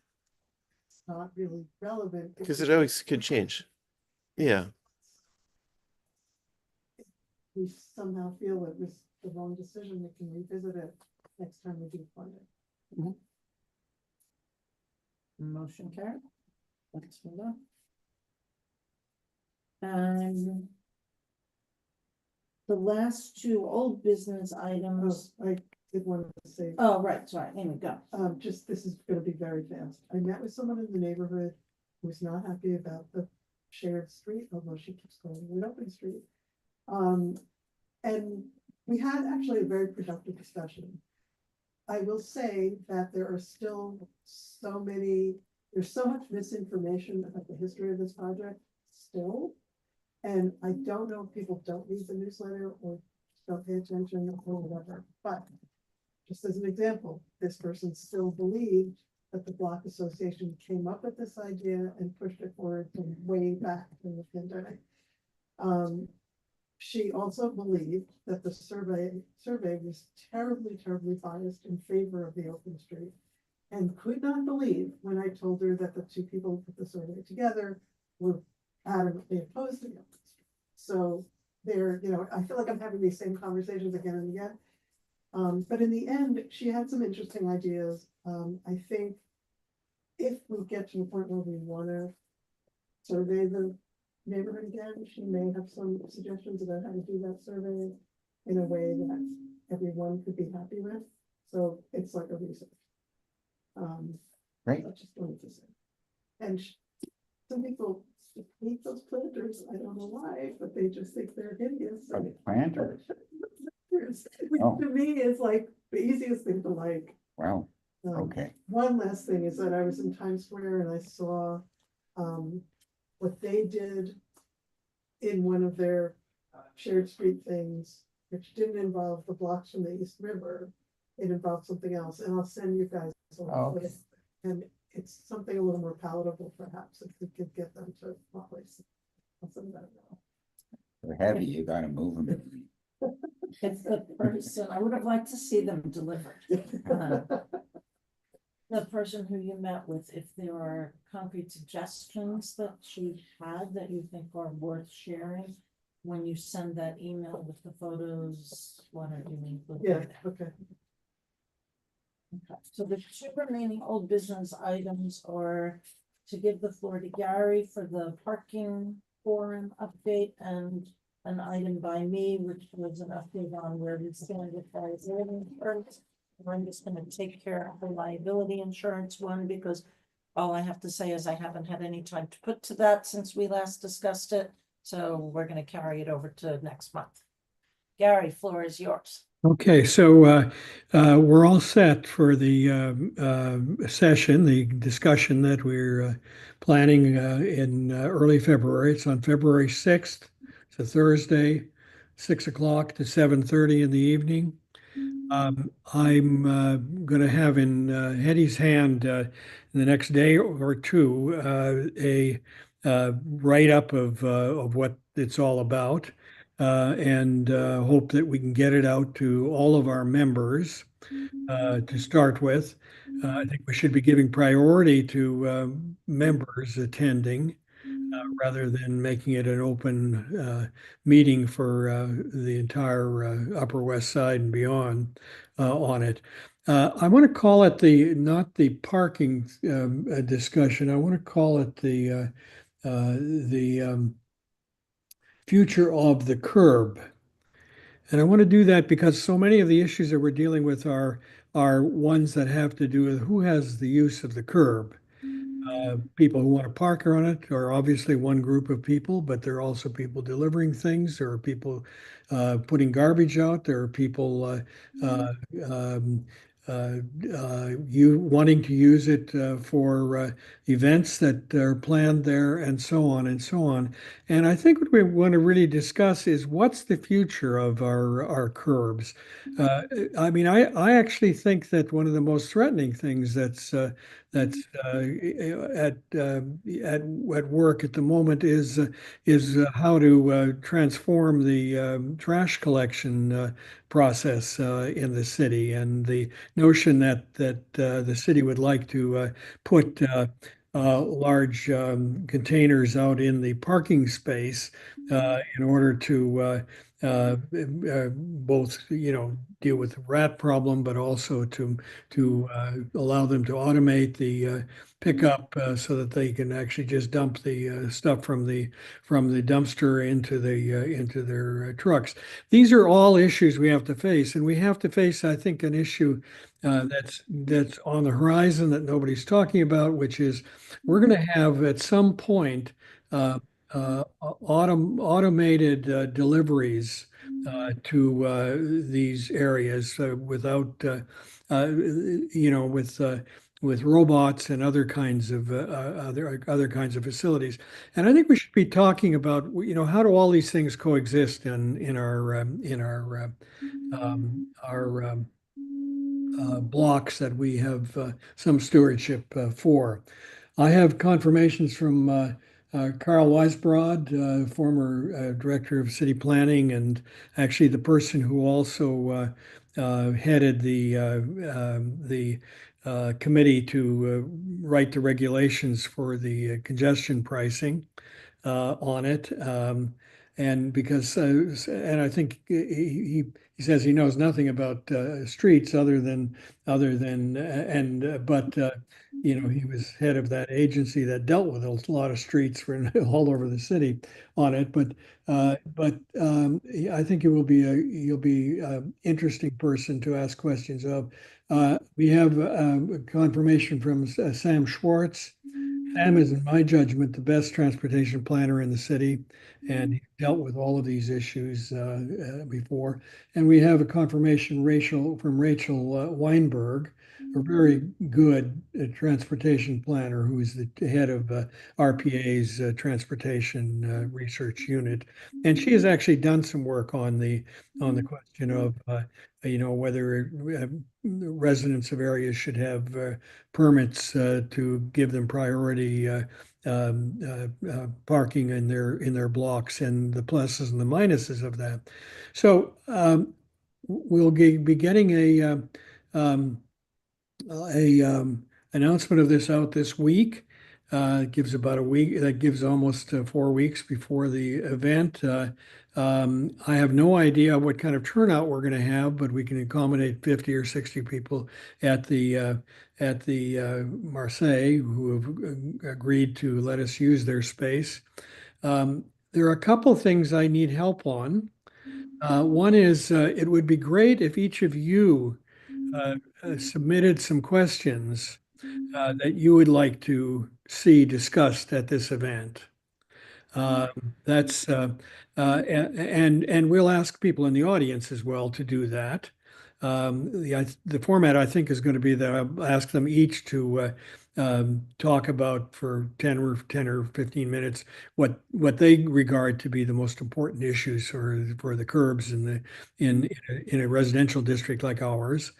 It's not really relevant. because it always could change. Yeah. We somehow feel it was the wrong decision, we can revisit it next time we do fund it. Motion carried. Let's move on. The last 2 old business items. I did want to say, Oh, right, sorry, Amy, go. just, this is gonna be very fast. I met with someone in the neighborhood who was not happy about the shared street, although she keeps calling it an open street. And we had actually a very productive discussion. I will say that there are still there's so much misinformation about the history of this project still. And I don't know if people don't read the newsletter or don't pay attention or whatever, but just as an example, this person still believed that the Block Association came up with this idea and pushed it forward from way back in the pandemic. She also believed that the survey was terribly biased in favor of the open street, and could not believe when I told her that the 2 people who put the survey together were adamantly opposed to the open street. So you know, I feel like I'm having these same conversations again and again. But in the end, she had some interesting ideas. I think if we get to the point where we want to survey the neighborhood again, she may have some suggestions about how to do that survey in a way that everyone could be happy with. So it's like a research. Right. I just wanted to say. And some people hate those planters. I don't know why, but they just think they're hideous. Are they planters? Which Oh. to me is like the easiest thing to like. Well, Um, okay. One last thing is that I was in Times Square and I saw, what they did in one of their shared street things, which didn't involve the blocks from the East River. It involved something else, and I'll send you guys. a link Oh, to it. And it's something a little more palatable perhaps, if we could get them to place. I'll send that now. They're heavy, you gotta move them. If the person, I would have liked to see them delivered. The person who you met with, if there are concrete suggestions that she had that you think are worth sharing, when you send that email with the photos, why don't you include Yeah, that? okay. Okay, so the two remaining old business items are to give the floor to Gary for the parking forum update and an item by me, which was an update on where we stand with liability insurance. I'm just gonna take care of the liability insurance one because all I have to say is I haven't had any time to put to that since we last discussed it. So we're gonna carry it over to next month. Gary, floor is yours. Okay, so we're all set for the session, the discussion that we're planning in early February. It's on February 6th. It's a Thursday, 6 o'clock to 7:30 in the evening. I'm going to have in Hetty's hand in the next day or two a write-up of what it's all about, and hope that we can get it out to all of our members to start with. I think we should be giving priority to members attending rather than making it an open meeting for the entire Upper West Side and beyond on it. I want to call it not the parking discussion. I want to call it the future of the curb. And I want to do that because so many of the issues that we're dealing with are ones that have to do with who has the use of the curb. People who want to park on it are obviously one group of people, but there are also people delivering things. There are people putting garbage out. There are people you wanting to use it for events that are planned there, and so on and so on. And I think what we want to really discuss is what's the future of our curbs. I mean, I actually think that one of the most threatening things that's at work at the moment is how to transform the trash collection process in the city, and the notion that the city would like to put large containers out in the parking space in order to both, deal with the rat problem, but also to allow them to automate the pickup so that they can actually just dump the stuff from the dumpster into their trucks. These are all issues we have to face, and we have to face, I think, an issue that's on the horizon that nobody's talking about, which is we're going to have at some point automated deliveries to these areas without, with robots and other kinds of other kinds of facilities. And I think we should be talking about, how do all these things coexist in our blocks that we have some stewardship for. I have confirmations from Carl Weisbrod, former director of city planning, and actually the person who also headed the committee to write the regulations for the congestion pricing on it. And because, and I think he says he knows nothing about streets but he was head of that agency that dealt with a lot of streets for all over the city on it. But I think you'll be interesting person to ask questions of. We have confirmation from Sam Schwartz. Sam is, in my judgment, the best transportation planner in the city, and he dealt with all of these issues before. And we have a confirmation from Rachel Weinberg, a very good transportation planner who is the head of RPA's transportation research unit. And she has actually done some work on the question of whether residents of areas should have permits to give them priority parking in their blocks, and the pluses and the minuses of that. So we'll be getting a announcement of this out this week. It gives about a week. That gives almost 4 weeks before the event. I have no idea what kind of turnout we're going to have, but we can accommodate 50 or 60 people at the Marseille, who have agreed to let us use their space. There are a couple things I need help on. One is it would be great if each of you submitted some questions that you would like to see discussed at this event. And we'll ask people in the audience as well to do that. The format, I think, is going to be that I'll ask them each to talk about for 10 or 15 minutes what they regard to be the most important issues for the curbs in a residential district like ours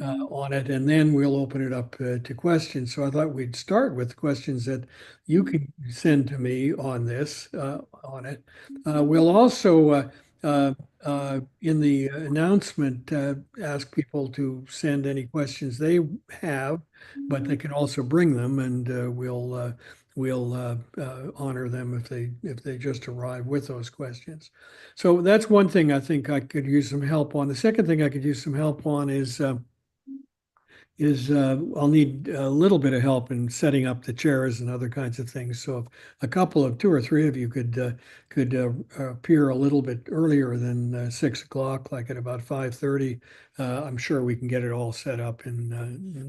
on it, and then we'll open it up to questions. So I thought we'd start with questions that you can send to me on this on it. We'll also in the announcement ask people to send any questions they have, but they can also bring them, and we'll honor them if they just arrive with those questions. So that's one thing I think I could use some help on. The second thing I could use some help on is I'll need a little bit of help in setting up the chairs and other kinds of things. So if a couple of 2 or 3 of you could appear a little bit earlier than 6 o'clock, like at about 5:30, I'm sure we can get it all set up in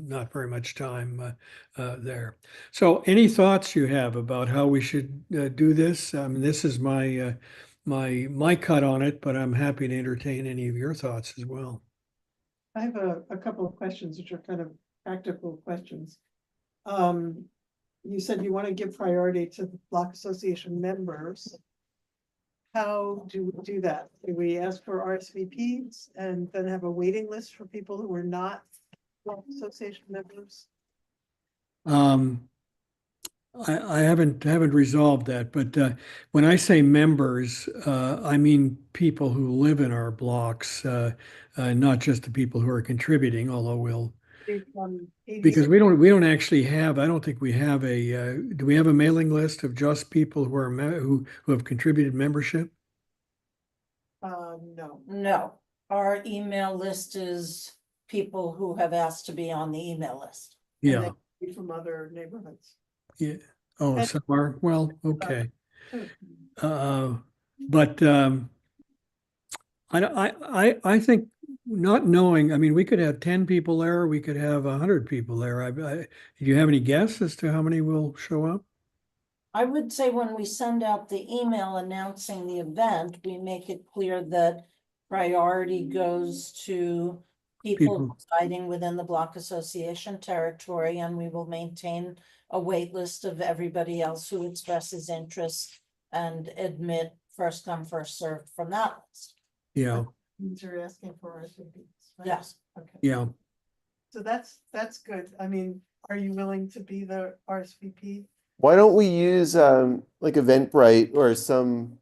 not very much time there. So any thoughts you have about how we should do this? I mean, this is my cut on it, but I'm happy to entertain any of your thoughts as well. I have a couple of questions, which are kind of practical questions. You said you want to give priority to the block association members. How do we do that? Do we ask for RSVPs and then have a waiting list for people who are not block association members? I haven't resolved that, but when I say members, I mean people who live in our blocks, not just the people who are contributing, although because we don't actually have, I don't think we have do we have a mailing list of just people who are who have contributed membership? No. No, our email list is people who have asked to be on the email list. Yeah. From other neighborhoods. Yeah. Oh, And- some are, well, okay. Hmm. But I think not knowing, I mean, we could have 10 people there, we could have 100 people there. Do you have any guess as to how many will show up? I would say when we send out the email announcing the event, we make it clear that priority goes to people People. residing within the block association territory, and we will maintain a wait list of everybody else who expresses interest and admit first come, first served from that list. Yeah, You're asking for RSVPs, right? Yes. Okay, yeah. so that's good. I mean, are you willing to be the RSVP? Why don't we use like Eventbrite or some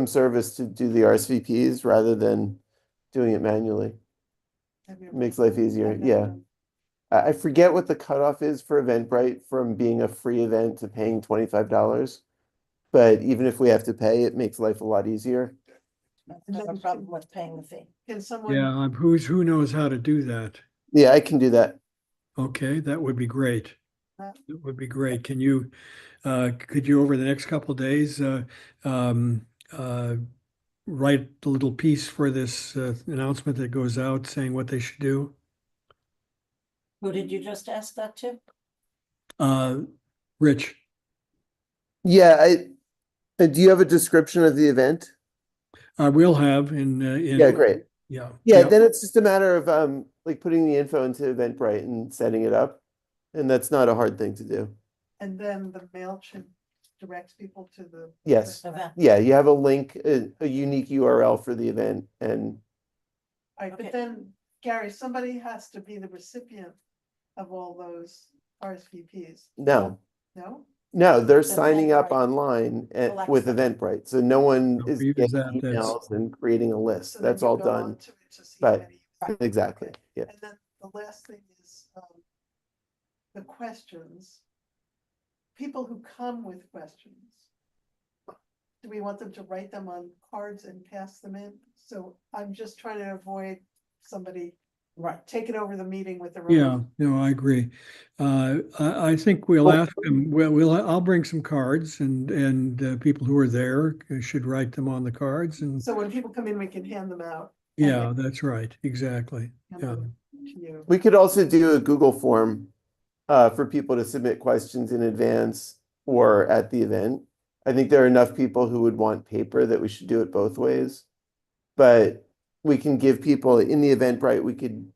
service to do the RSVPs rather than doing it manually? Have you- Makes life easier, yeah. I forget what the cutoff is for Eventbrite from being a free event to paying $25. But even if we have to pay, it makes life a lot easier. No problem with paying the fee. Can someone? Yeah, who knows how to do that? Yeah, I can do that. Okay, that would be great. Uh, That would be great. Could you over the next couple of days, write a little piece for this announcement that goes out saying what they should do? Who did you just ask that to? Rich, Yeah, do you have a description of the event? we'll have in. Yeah, great. Yeah. Yeah, then it's just a matter of like putting the info into Eventbrite and setting it up. And that's not a hard thing to do. And then the MailChimp directs people to the. Yes. Event. Yeah, you have a link, a unique URL for the event, and Right, Okay. but then, Gary, somebody has to be the recipient of all those RSVPs, no, no? they're signing up Eventbrite online collects with them. Eventbrite. So no one No, is for you, getting that's- emails and creating a list. So then That's you all go done. onto it to see but- how many- Exactly. Okay. Yeah. And then the last thing is, the questions. People who come with questions. Do we want them to write them on cards and pass them in? So I'm just trying to avoid somebody Right. taking over the meeting with the. Yeah, no, I agree. I think we'll Well- ask them, I'll bring some cards and people who are there should write them on the cards and, So when people come in, we can hand them out. yeah, that's right, exactly. Hand Yeah. them to you. We could also do a Google form for people to submit questions in advance or at the event. I think there are enough people who would want paper that we should do it both ways. But we can give people in the Eventbrite, we could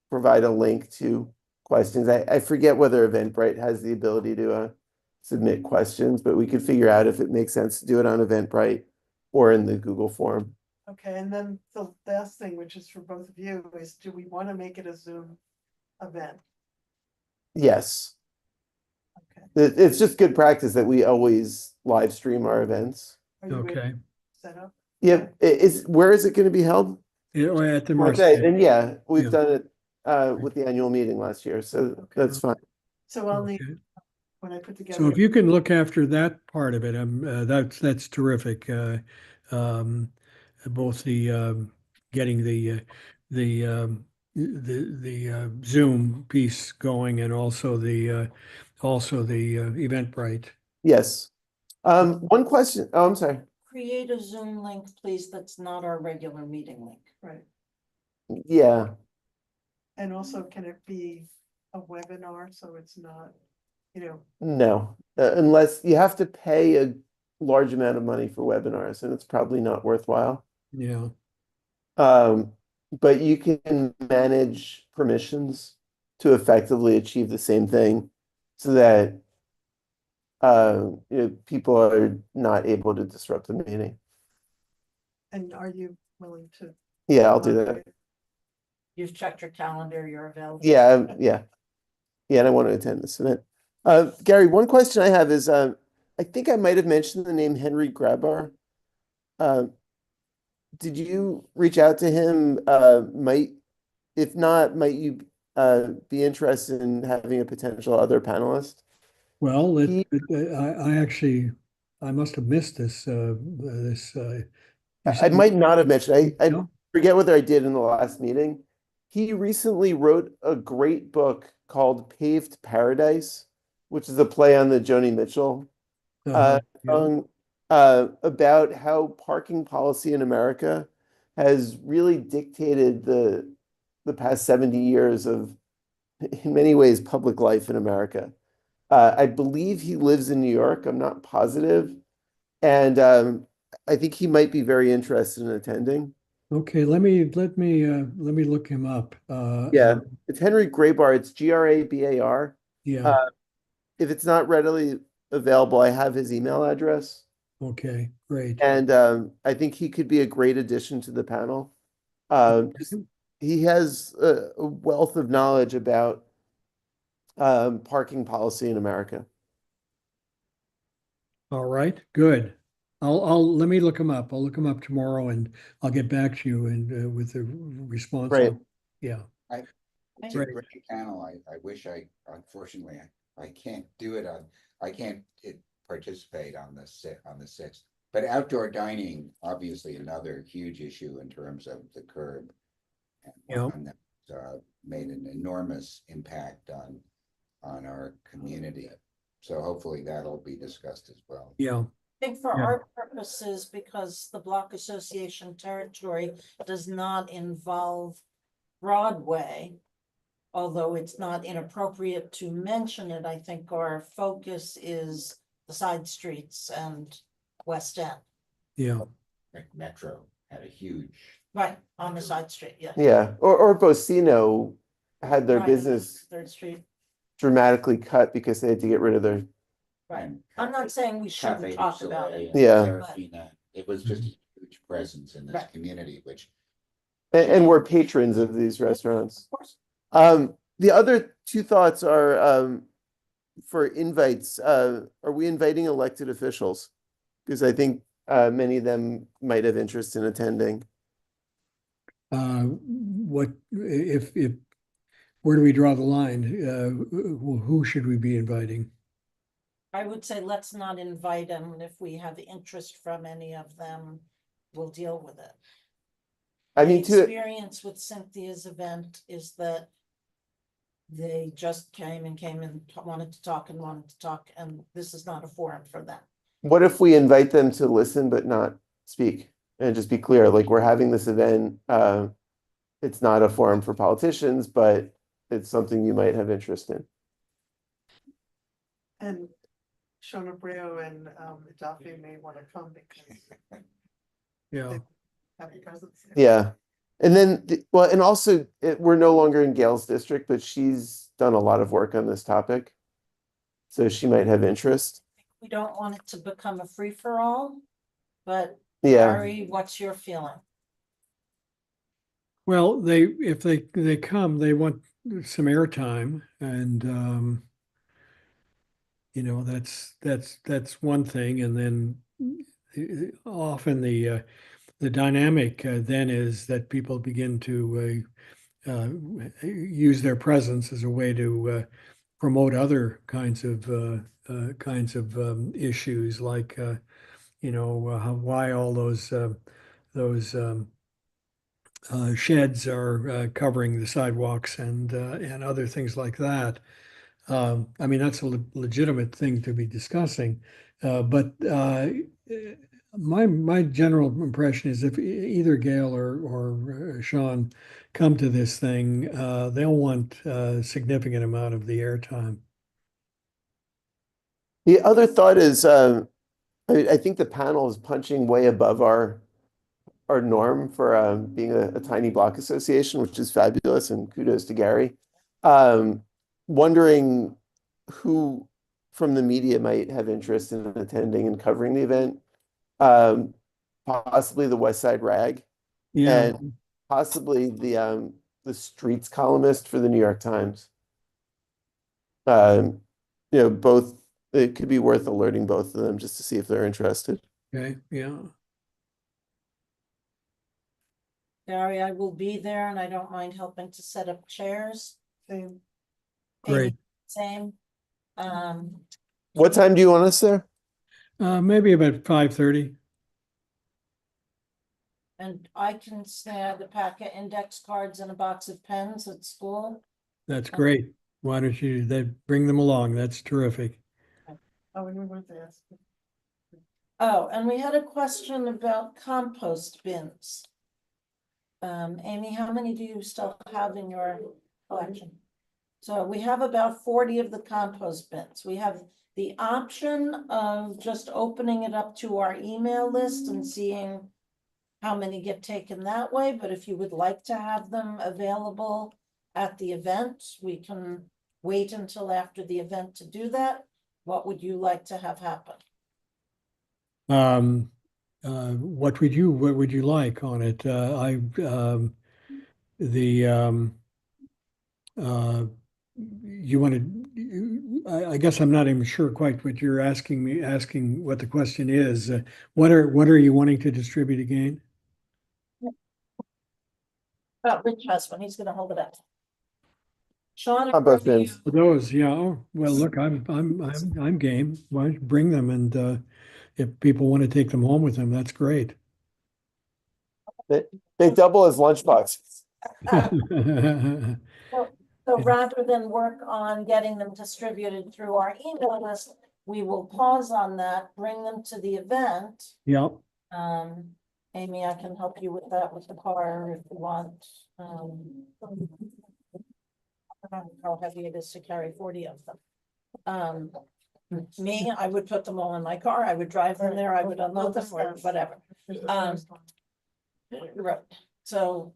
provide a link to questions. I forget whether Eventbrite has the ability to submit questions, but we could figure out if it makes sense to do it on Eventbrite or in the Google form. Okay, and then the last thing, which is for both of you, is do we want to make it a Zoom event? Yes. Okay. It's just good practice that we always live stream our events. Are you ready Okay. to set up? Yeah, where is it going to be held? Yeah, or at the Okay, Merced. then yeah, we've Yeah. done it with the annual meeting last year, so that's fine. So I'll need, Okay. when I put So together, if you can look after that part of it, that's terrific. Both the getting the Zoom piece going and also the Eventbrite. Yes. One question. Oh, I'm sorry. Create a Zoom link, please, that's not our regular meeting link. right, Yeah, and also can it be a webinar, so it's not, no, unless you have to pay a large amount of money for webinars, and it's probably not worthwhile. Yeah. But you can manage permissions to effectively achieve the same thing so that people are not able to disrupt the meeting. and are you willing to? Yeah, I'll do that. moderate? You've checked your calendar, you're available. Yeah, yeah. Yeah, and I want to attend this event. Gary, one question I have is, I think I might have mentioned the name Henry Grabar. Did you reach out to him? If not, might you be interested in having a potential other panelist? Well, He- I must have missed this. You I said- might not have mentioned. I No? forget whether I did in the last meeting. He recently wrote a great book called Paved Paradise, which is a play on the Joni Mitchell Yeah. song, about how parking policy in America has really dictated the past 70 years of, in many ways, public life in America. I believe he lives in New York. I'm not positive. And I think he might be very interested in attending. Okay, let me look him up. Yeah, it's Henry Grabar. It's Grabar. Yeah, If it's not readily available, I have his email address. okay, great. And I think he could be a great addition to the panel. He has a wealth of knowledge about parking policy in America. All right, good. Let me look him up. I'll look him up tomorrow and I'll get back to you and with the response. Great. Yeah, It's a Right. great panel. I wish unfortunately, I can't do it I can't participate on the sixth. But outdoor dining, obviously another huge issue in terms of the curb. And Yeah. one that's made an enormous impact on our community. So hopefully that'll be discussed as well. yeah, think for Yeah. our purposes, because the block association territory does not involve Broadway, although it's not inappropriate to mention it, I think our focus is the side streets and West End. Yeah, Like Metro had a huge. Right, on the side street, yeah. Yeah, or Bocino had their Right, business Third Street. dramatically cut because they had to get rid of their, Right. and I'm not saying we Cafe shouldn't du talk about Soleil it. and Yeah. Serafina. It was just a huge presence in this Right. community, which and we're patrons of these restaurants. Of course. The other two thoughts are, for invites, are we inviting elected officials? Because I think, many of them might have interest in attending. what, if, where do we draw the line? Who should we be inviting? I would say let's not invite them. If we have interest from any of them, we'll deal with it. I The mean, to, experience with Cynthia's event is that they just came and wanted to talk, and this is not a forum for them. what if we invite them to listen but not speak? And just be clear, like, we're having this event, it's not a forum for politicians, but it's something you might have interest in. And Sean Abreu and Duffy may want to come because Yeah, have a presence. Yeah. And then, well, and also, we're no longer in Gail's district, but she's done a lot of work on this topic. So she might have interest. We don't want it to become a free-for-all, but Yeah, Barry, what's your feeling? well, if they come, they want some airtime, and that's one thing, and then often the dynamic then is that people begin to use their presence as a way to promote other kinds of issues, like why all those sheds are covering the sidewalks and other things like that. I mean, that's a legitimate thing to be discussing, but my general impression is if either Gail or Sean come to this thing, they'll want a significant amount of the airtime. the other thought is, I think the panel is punching way above our norm for being a tiny block association, which is fabulous, and kudos to Gary. Wondering who from the media might have interest in attending and covering the event. Possibly the West Side Rag, Yeah, and possibly the streets columnist for the New York Times. Both, it could be worth alerting both of them just to see if they're interested. okay, yeah. Barry, I will be there and I don't mind helping to set up chairs. Same. Great. Same. What time do you want us there? Maybe about 5:30. And I can snag a pack of index cards and a box of pens at school. That's great. Why don't you bring them along? That's terrific. Oh, and we want to ask. Oh, and we had a question about compost bins. Amy, how many do you still have in your collection? So we have about 40 of the compost bins. We have the option of just opening it up to our email list and seeing how many get taken that way, but if you would like to have them available at the event, we can wait until after the event to do that. What would you like to have happen? What would you like on it? You wanted, I guess I'm not even sure quite what you're asking what the question is. What are you wanting to distribute again? Rich has one, he's gonna hold it up. Sean. Compost agree- bins. Those, yeah. Oh, well, look, I'm game. Why don't you bring them, and if people want to take them home with them, that's great. They double as lunchboxes. So rather than work on getting them distributed through our email list, we will pause on that, bring them to the event. Yeah, Amy, I can help you with that with the car if you want. I don't know how heavy it is to carry 40 of them. Me, I would put them all in my car, I would drive them there, I would unload them or whatever. Right, so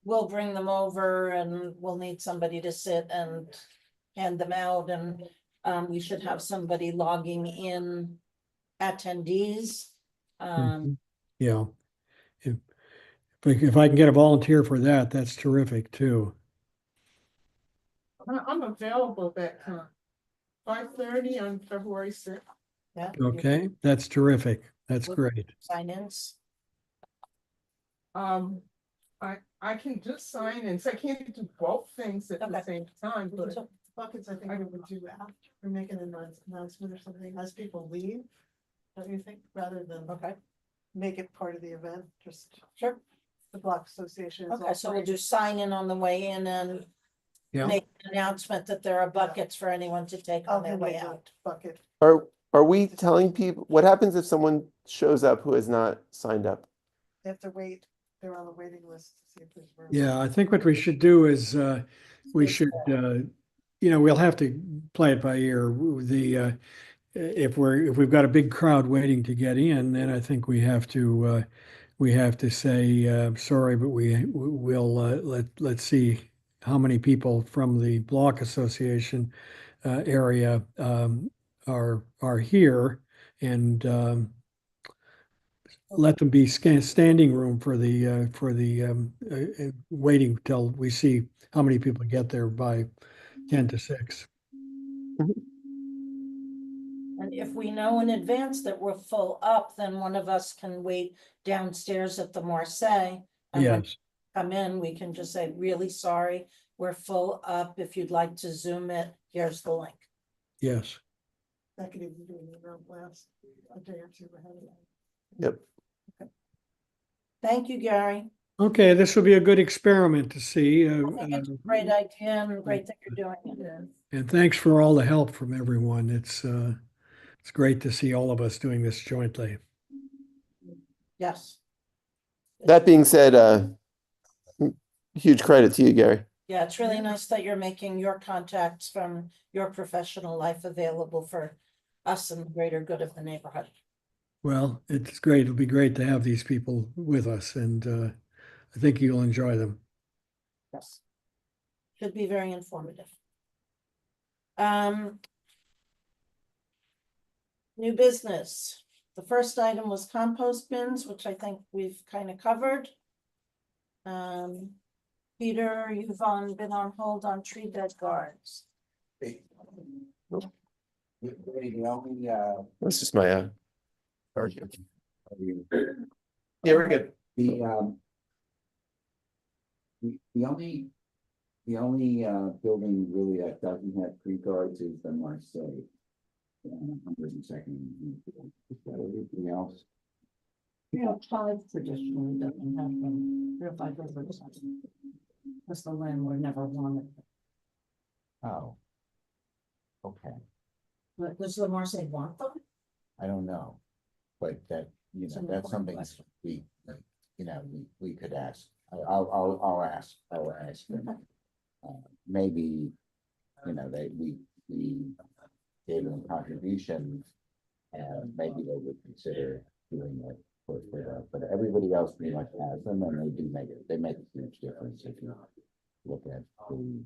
we'll bring them over and we'll need somebody to sit and hand them out and we should have somebody logging in attendees. yeah. If I can get a volunteer for that, that's terrific too. I'm available that time. 5:30 on February 6th. Yeah. Okay, that's terrific. That's Would- great. Sign-ins. I can just sign in, so I can't do both things at the Okay. same time, but So buckets, I think we would do after, we make an announcement or something as people leave. Don't you think, rather than Okay, make it part of the event, just sure. the block association. is Okay, so we'll offering- do sign in on the way in and Yeah. make an announcement that there are buckets for anyone to take I'll on their hand way you the out. bucket. Are we telling people, what happens if someone shows up who has not signed up? They have to wait, they're on the waiting list to see if there's room. Yeah, I think what we should do is, we should, we'll have to play it by ear. If we've got a big crowd waiting to get in, then I think we have to say, sorry, but we'll, let's see how many people from the block association, area, are here and, let them be standing room for the waiting till we see how many people get there by 10 to 6. And if we know in advance that we're full up, then one of us can wait downstairs at the Marseille. And when Yes, we come in, we can just say, really sorry, we're full up. If you'd like to Zoom it, here's the link. yes. That could even do an email blast a day or two ahead of time. Yep. Thank you, Gary. Okay, this will be a good experiment to see. I think it's a great idea and great that you're doing it. And thanks for all the help from everyone. It's great to see all of us doing this jointly. Yes. That being said, huge credit to you, Gary. Yeah, it's really nice that you're making your contacts from your professional life available for us and the greater good of the neighborhood. Well, it's great. It'll be great to have these people with us and I think you'll enjoy them. Yes. Should be very informative. New business. The first item was compost bins, which I think we've kind of covered. Peter, you've been on hold on tree bed guards. The only, That's just my, the, yeah, we're good. the only building really that doesn't have tree guards is the Marseille. 102nd. Everything else, Five traditionally doesn't have them, 5 residents. Because the landlord never wanted. oh. Okay, But does the Marseille want them? I don't know, but that, It's an that's important something question. we could ask. I'll ask them. Maybe, we gave them contributions. Maybe they would consider doing it for that, but everybody else pretty much has them and they make a huge difference if you look at the.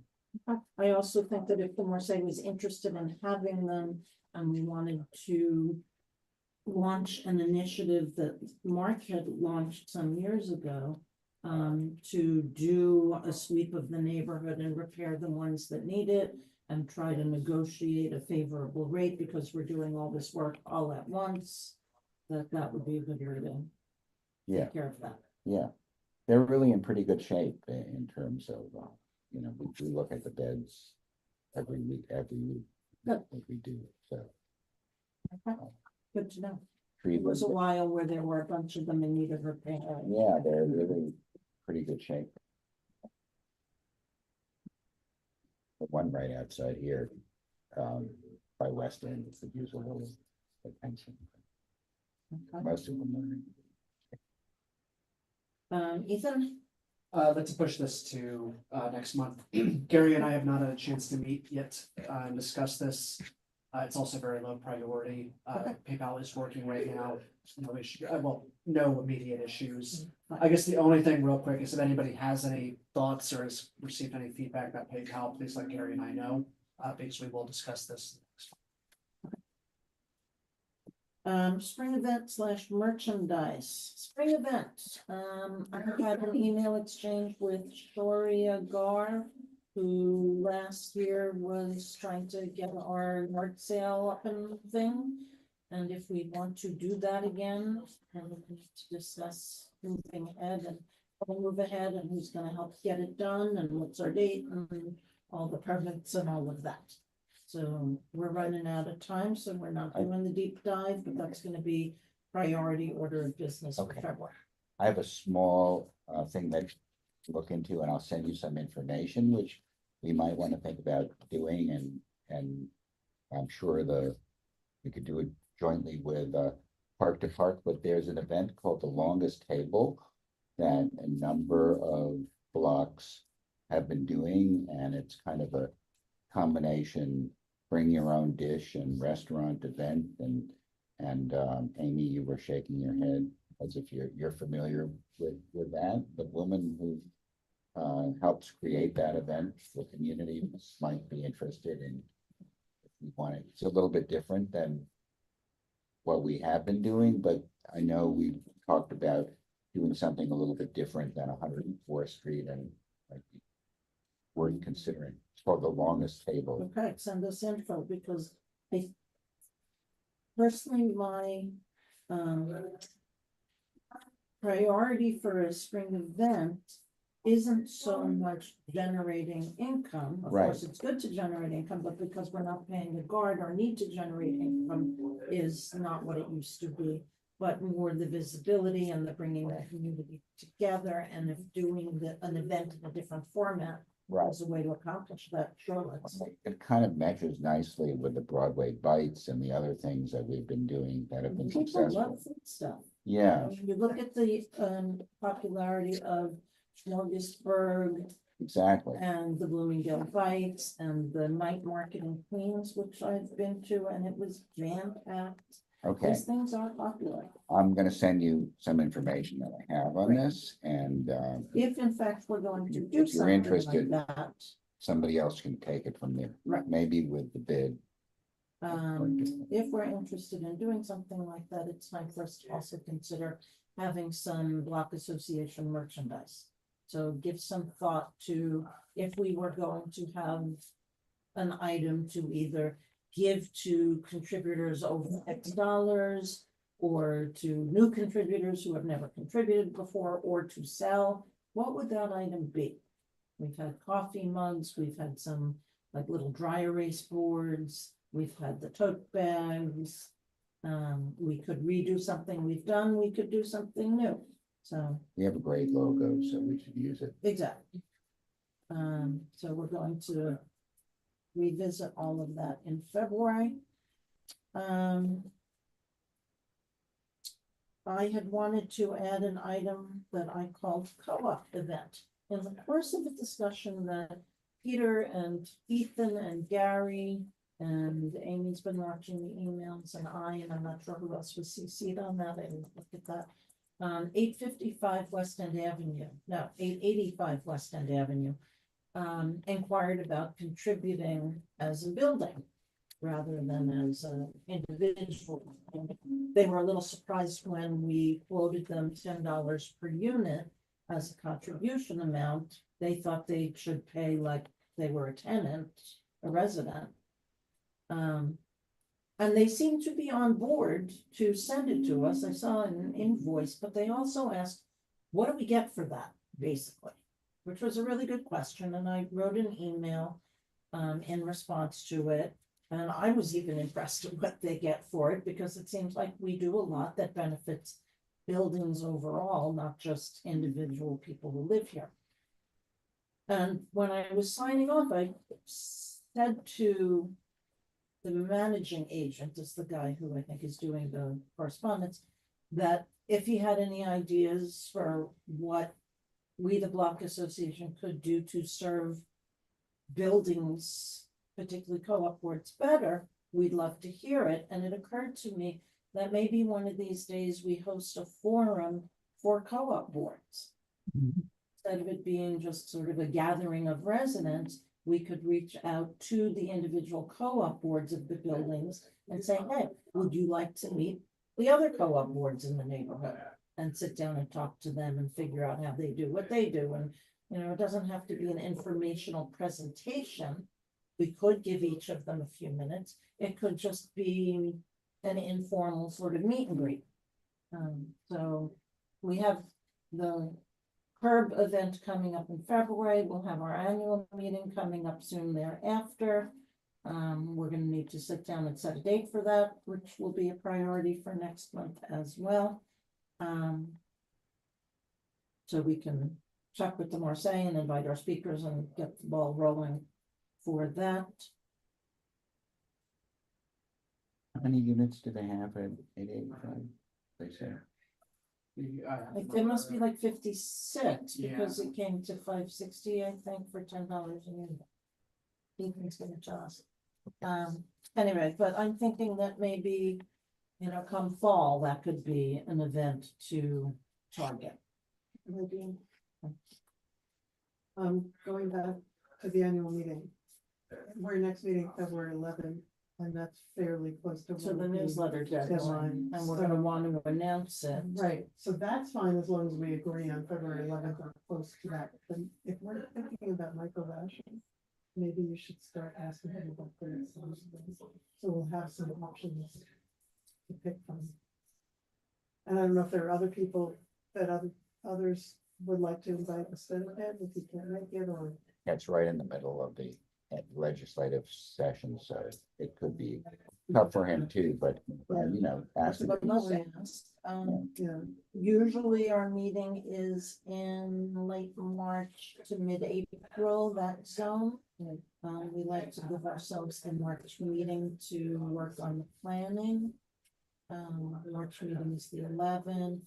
I also think that if the Marseille was interested in having them and we wanted to launch an initiative that Mark had launched some years ago, to do a sweep of the neighborhood and repair the ones that need it and try to negotiate a favorable rate because we're doing all this work all at once, that would be a good way to Yeah, take care of that. yeah, they're really in pretty good shape in terms of, we look at the beds every week, Good. like we do, so. Okay, good to know. tree It was a beds- while where there were a bunch of them in need of repair. Yeah, they're really pretty good shape. The one right outside here, by West End, it could use a little attention. Okay. Most of them Ethan, I'd like to push this to next month. Gary and I have not had a chance to meet yet and discuss this. It's also very low priority. PayPal is working right now. No issue, well, no immediate issues. I guess the only thing real quick is if anybody has any thoughts or has received any feedback about PayPal, please let Gary and I know, because we will discuss this. spring event / merchandise, spring event, I had an email exchange with Shoria Gar, who last year was trying to get our North sale up and thing. And if we want to do that again, and we need to discuss moving ahead and we'll move ahead and who's gonna help get it done and what's our date and all the permits and all of that. So we're running out of time, so we're not doing the deep dive, but that's gonna be priority order of business for Okay. February. I have a small thing that to look into, and I'll send you some information, which we might want to think about doing, and I'm sure we could do it jointly with Park to Park, but there's an event called the Longest Table that a number of blocks have been doing, and it's kind of a combination, bring your own dish and restaurant event, and Amy, you were shaking your head as if you're familiar with that. The woman who helps create that event, the community might be interested in. If we want it, it's a little bit different than what we have been doing, but I know we talked about doing something a little bit different than 104th Street, and like, worth considering. It's called the Longest Table. Okay, send us info, because I personally, my priority for a spring event isn't so much generating income. Of course, Right. it's good to generate income, but because we're not paying a guard, our need to generate income is not what it used to be. But more the visibility and the bringing the community together, and if doing an event in a different format Right. is a way to accomplish that, sure, let's. It kind of measures nicely with the Broadway Bites and the other things that we've been doing that have been People successful. love food stuff. Yeah, You look at the popularity of Smorgasburg exactly. and the Bloomingdale Bites and the night market in Queens, which I've been to, and it was jam-packed. Okay, These things are popular. I'm gonna send you some information that I have on this, and If in fact we're going to do If you're something like interested. that, somebody else can take it from there. Right. Maybe with the bid. if we're interested in doing something like that, it's time for us to also consider having some block association merchandise. So give some thought to if we were going to have an item to either give to contributors over X dollars, or to new contributors who have never contributed before, or to sell, what would that item be? We've had coffee mugs, we've had some like little dry erase boards, we've had the tote bags. We could redo something we've done, we could do something new, so. We have a great logo, so we should use it. Exactly. So we're going to revisit all of that in February. I had wanted to add an item that I called co-op event. In the course of the discussion that Peter and Ethan and Gary and Amy's been watching the emails, and I'm not sure who else was CC'd on that, I didn't look at that. 855 West End Avenue, no, 885 West End Avenue, inquired about contributing as a building rather than as an individual. They were a little surprised when we quoted them $10 per unit as a contribution amount. They thought they should pay like they were a tenant, a resident. And they seemed to be on board to send it to us. I saw an invoice, but they also asked, what do we get for that, basically? Which was a really good question, and I wrote an email in response to it. And I was even impressed with what they get for it, because it seems like we do a lot that benefits buildings overall, not just individual people who live here. And when I was signing off, I said to the managing agent is the guy who I think is doing the correspondence, that if he had any ideas for what we, the Block Association, could do to serve buildings, particularly co-op boards, better, we'd love to hear it. And it occurred to me that maybe one of these days we host a forum for co-op boards. Instead of it being just sort of a gathering of residents, we could reach out to the individual co-op boards of the buildings and say, hey, would you like to meet the other co-op boards in the neighborhood? And sit down and talk to them and figure out how they do what they do. And, it doesn't have to be an informational presentation. We could give each of them a few minutes. It could just be an informal sort of meet and greet. So we have the Herb event coming up in February. We'll have our annual meeting coming up soon thereafter. We're gonna need to sit down and set a date for that, which will be a priority for next month as well. So we can check with the Marseille and invite our speakers and get the ball rolling for that. How many units do they have at 885? They say. Like, there must be like 56 Yeah. because it came to 560, I think, for $10 a unit. Ethan's gonna tell us. Anyway, but I'm thinking that maybe, come fall, that could be an event to target. Maybe. Going back to the annual meeting. Our next meeting, February 11th, and that's fairly close to. So the when newsletter deadline, and we're gonna want to announce it. Right, so that's fine as long as we agree on February 11th or close to that, but if we're thinking about micro rationing, maybe you should start asking people for this. So we'll have some options to pick from. And I don't know if there are other people that others would like to invite instead of him, if he can't make it, or. It's right in the middle of the legislative session, so it could be tough for him too, but, ask him. But let's ask, Yeah, usually our meeting is in late March to mid-April, that zone. We like to give ourselves the March meeting to work on the planning. The March meeting is the 11th.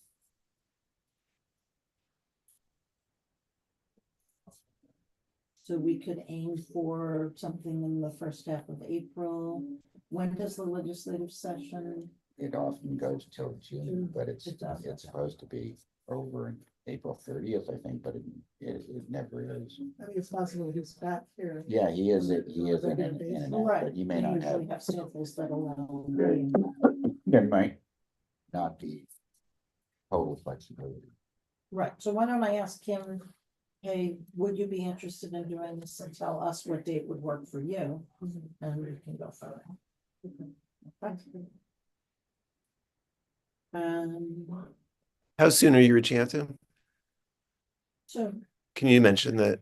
So we could aim for something in the first half of April. When does the legislative session? It often goes till June, but it's It does. supposed to be over in April 30th, I think, but it never is. I think it's possible he's back here. Yeah, he is in and out, Right, but you we may not usually have, have schedules that allow. Right. there might not be total flexibility. Right, so why don't I ask him, hey, would you be interested in doing this, and tell us what date would work for you, and we can go further. Okay. How soon are you reaching out to him? So, Can you mention that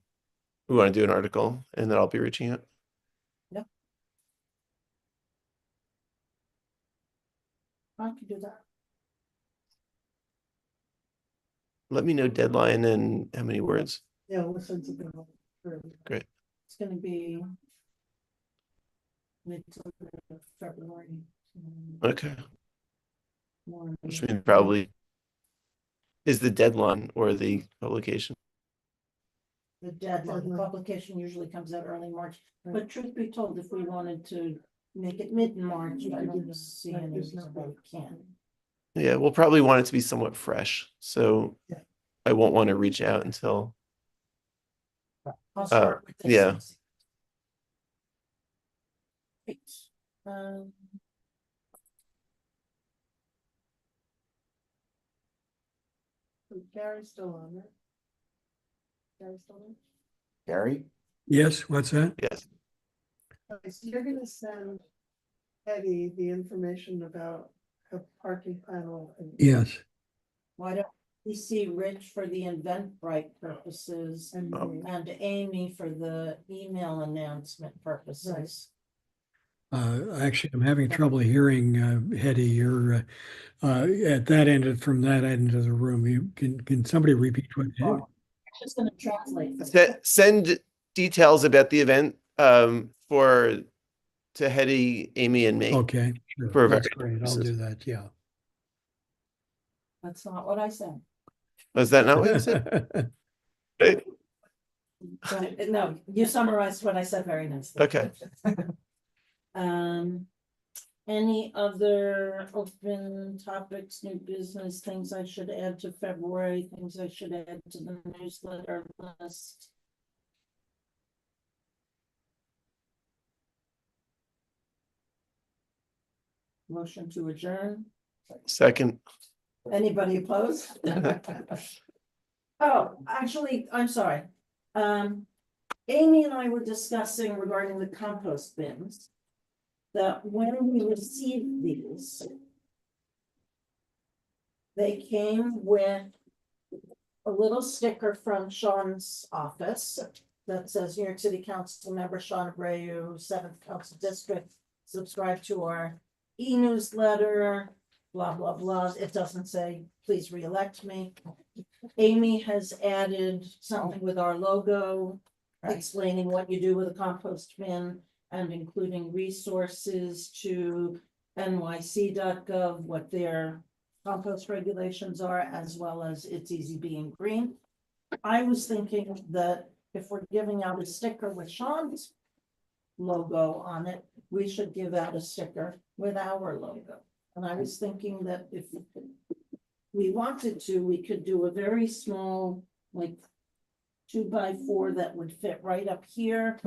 we want to do an article and that I'll be reaching out? I can do that. Let me know deadline and how many words. Yeah, we'll send something over. Great. It's gonna be mid to February. Okay. More- Which means probably is the deadline or the publication. The deadline, the Deadline. publication usually comes out early March, but truth be told, if we wanted to make it mid-March, I don't see any There's reason no- why we can't. Yeah, we'll probably want it to be somewhat fresh. So Yeah. I won't want to reach out until, I'll start with this. yeah. Right. Um, Gary's still on, right? Gary's still on? Gary? Yes, what's that? yes. Okay, so you're gonna send Eddie the information about a parking panel. Yes. Why don't we see Rich for the Eventbrite purposes And Oh. me. and Amy for the email announcement purposes? Actually, I'm having trouble hearing, Hetty, you're, at that end, from that end of the room. Can somebody repeat what? I'm just gonna translate. for you. Send details about the event for to Hetty, Amy, and me. Okay, sure. For That's various great. I'll purposes. do that, yeah. That's not what I said. Was that not what you said? Right? But, no, you summarized what I said very nicely. Okay. Any other open topics, new business, things I should add to February, things I should add to the newsletter list? Motion to adjourn. Second. Anybody opposed? Oh, actually, I'm sorry. Amy and I were discussing regarding the compost bins. That when we received these. They came with a little sticker from Sean's office that says New York City Council member Sean Abreu, 7th Council District, subscribe to our e-newsletter, blah, blah, blah. It doesn't say, please re-elect me. Amy has added something with our logo, explaining what you do with a compost bin and including resources to nyc.gov, what their compost regulations are, as well as It's Easy Being Green. I was thinking that if we're giving out a sticker with Sean's logo on it, we should give out a sticker with our logo. And I was thinking that if we wanted to, we could do a very small, like 2x4 that would fit right up here.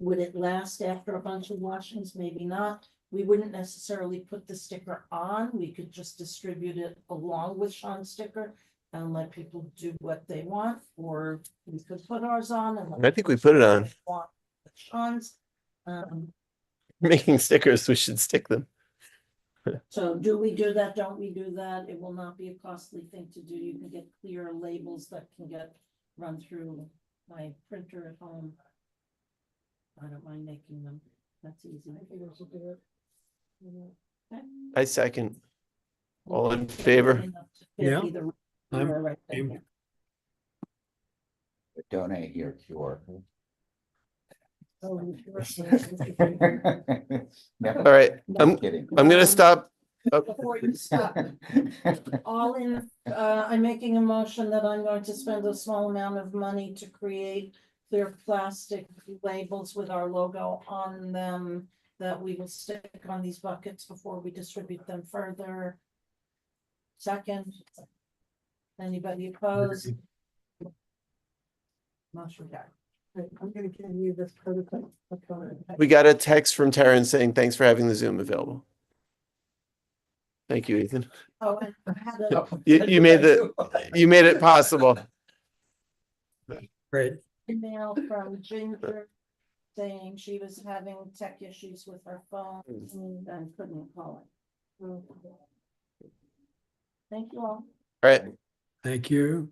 Would it last after a bunch of washings? Maybe not. We wouldn't necessarily put the sticker on. We could just distribute it along with Sean's sticker and let people do what they want, or we could put ours on and. I think we put it on. Want Sean's. Making stickers, we should stick them. So do we do that? Don't we do that? It will not be a costly thing to do. You can get clear labels that can get run through my printer at home. I don't mind making them. That's easy. I think we should do it. I second. All in favor? Yeah. I'm- Right there. Donate your cure. Oh, sure. No, All right, I'm kidding. gonna stop. Oh, Before you stop, all in, I'm making a motion that I'm going to spend a small amount of money to create clear plastic labels with our logo on them that we will stick on these buckets before we distribute them further. Second. Anybody opposed? Motion carried. Right, I'm gonna give you this prototype. We got a text from Taryn saying, thanks for having the Zoom available. Thank you, Ethan. Oh, and I had a You made it possible. Great. email from Ginger saying she was having tech issues with her phone and couldn't call it. Thank you all. All right. Thank you.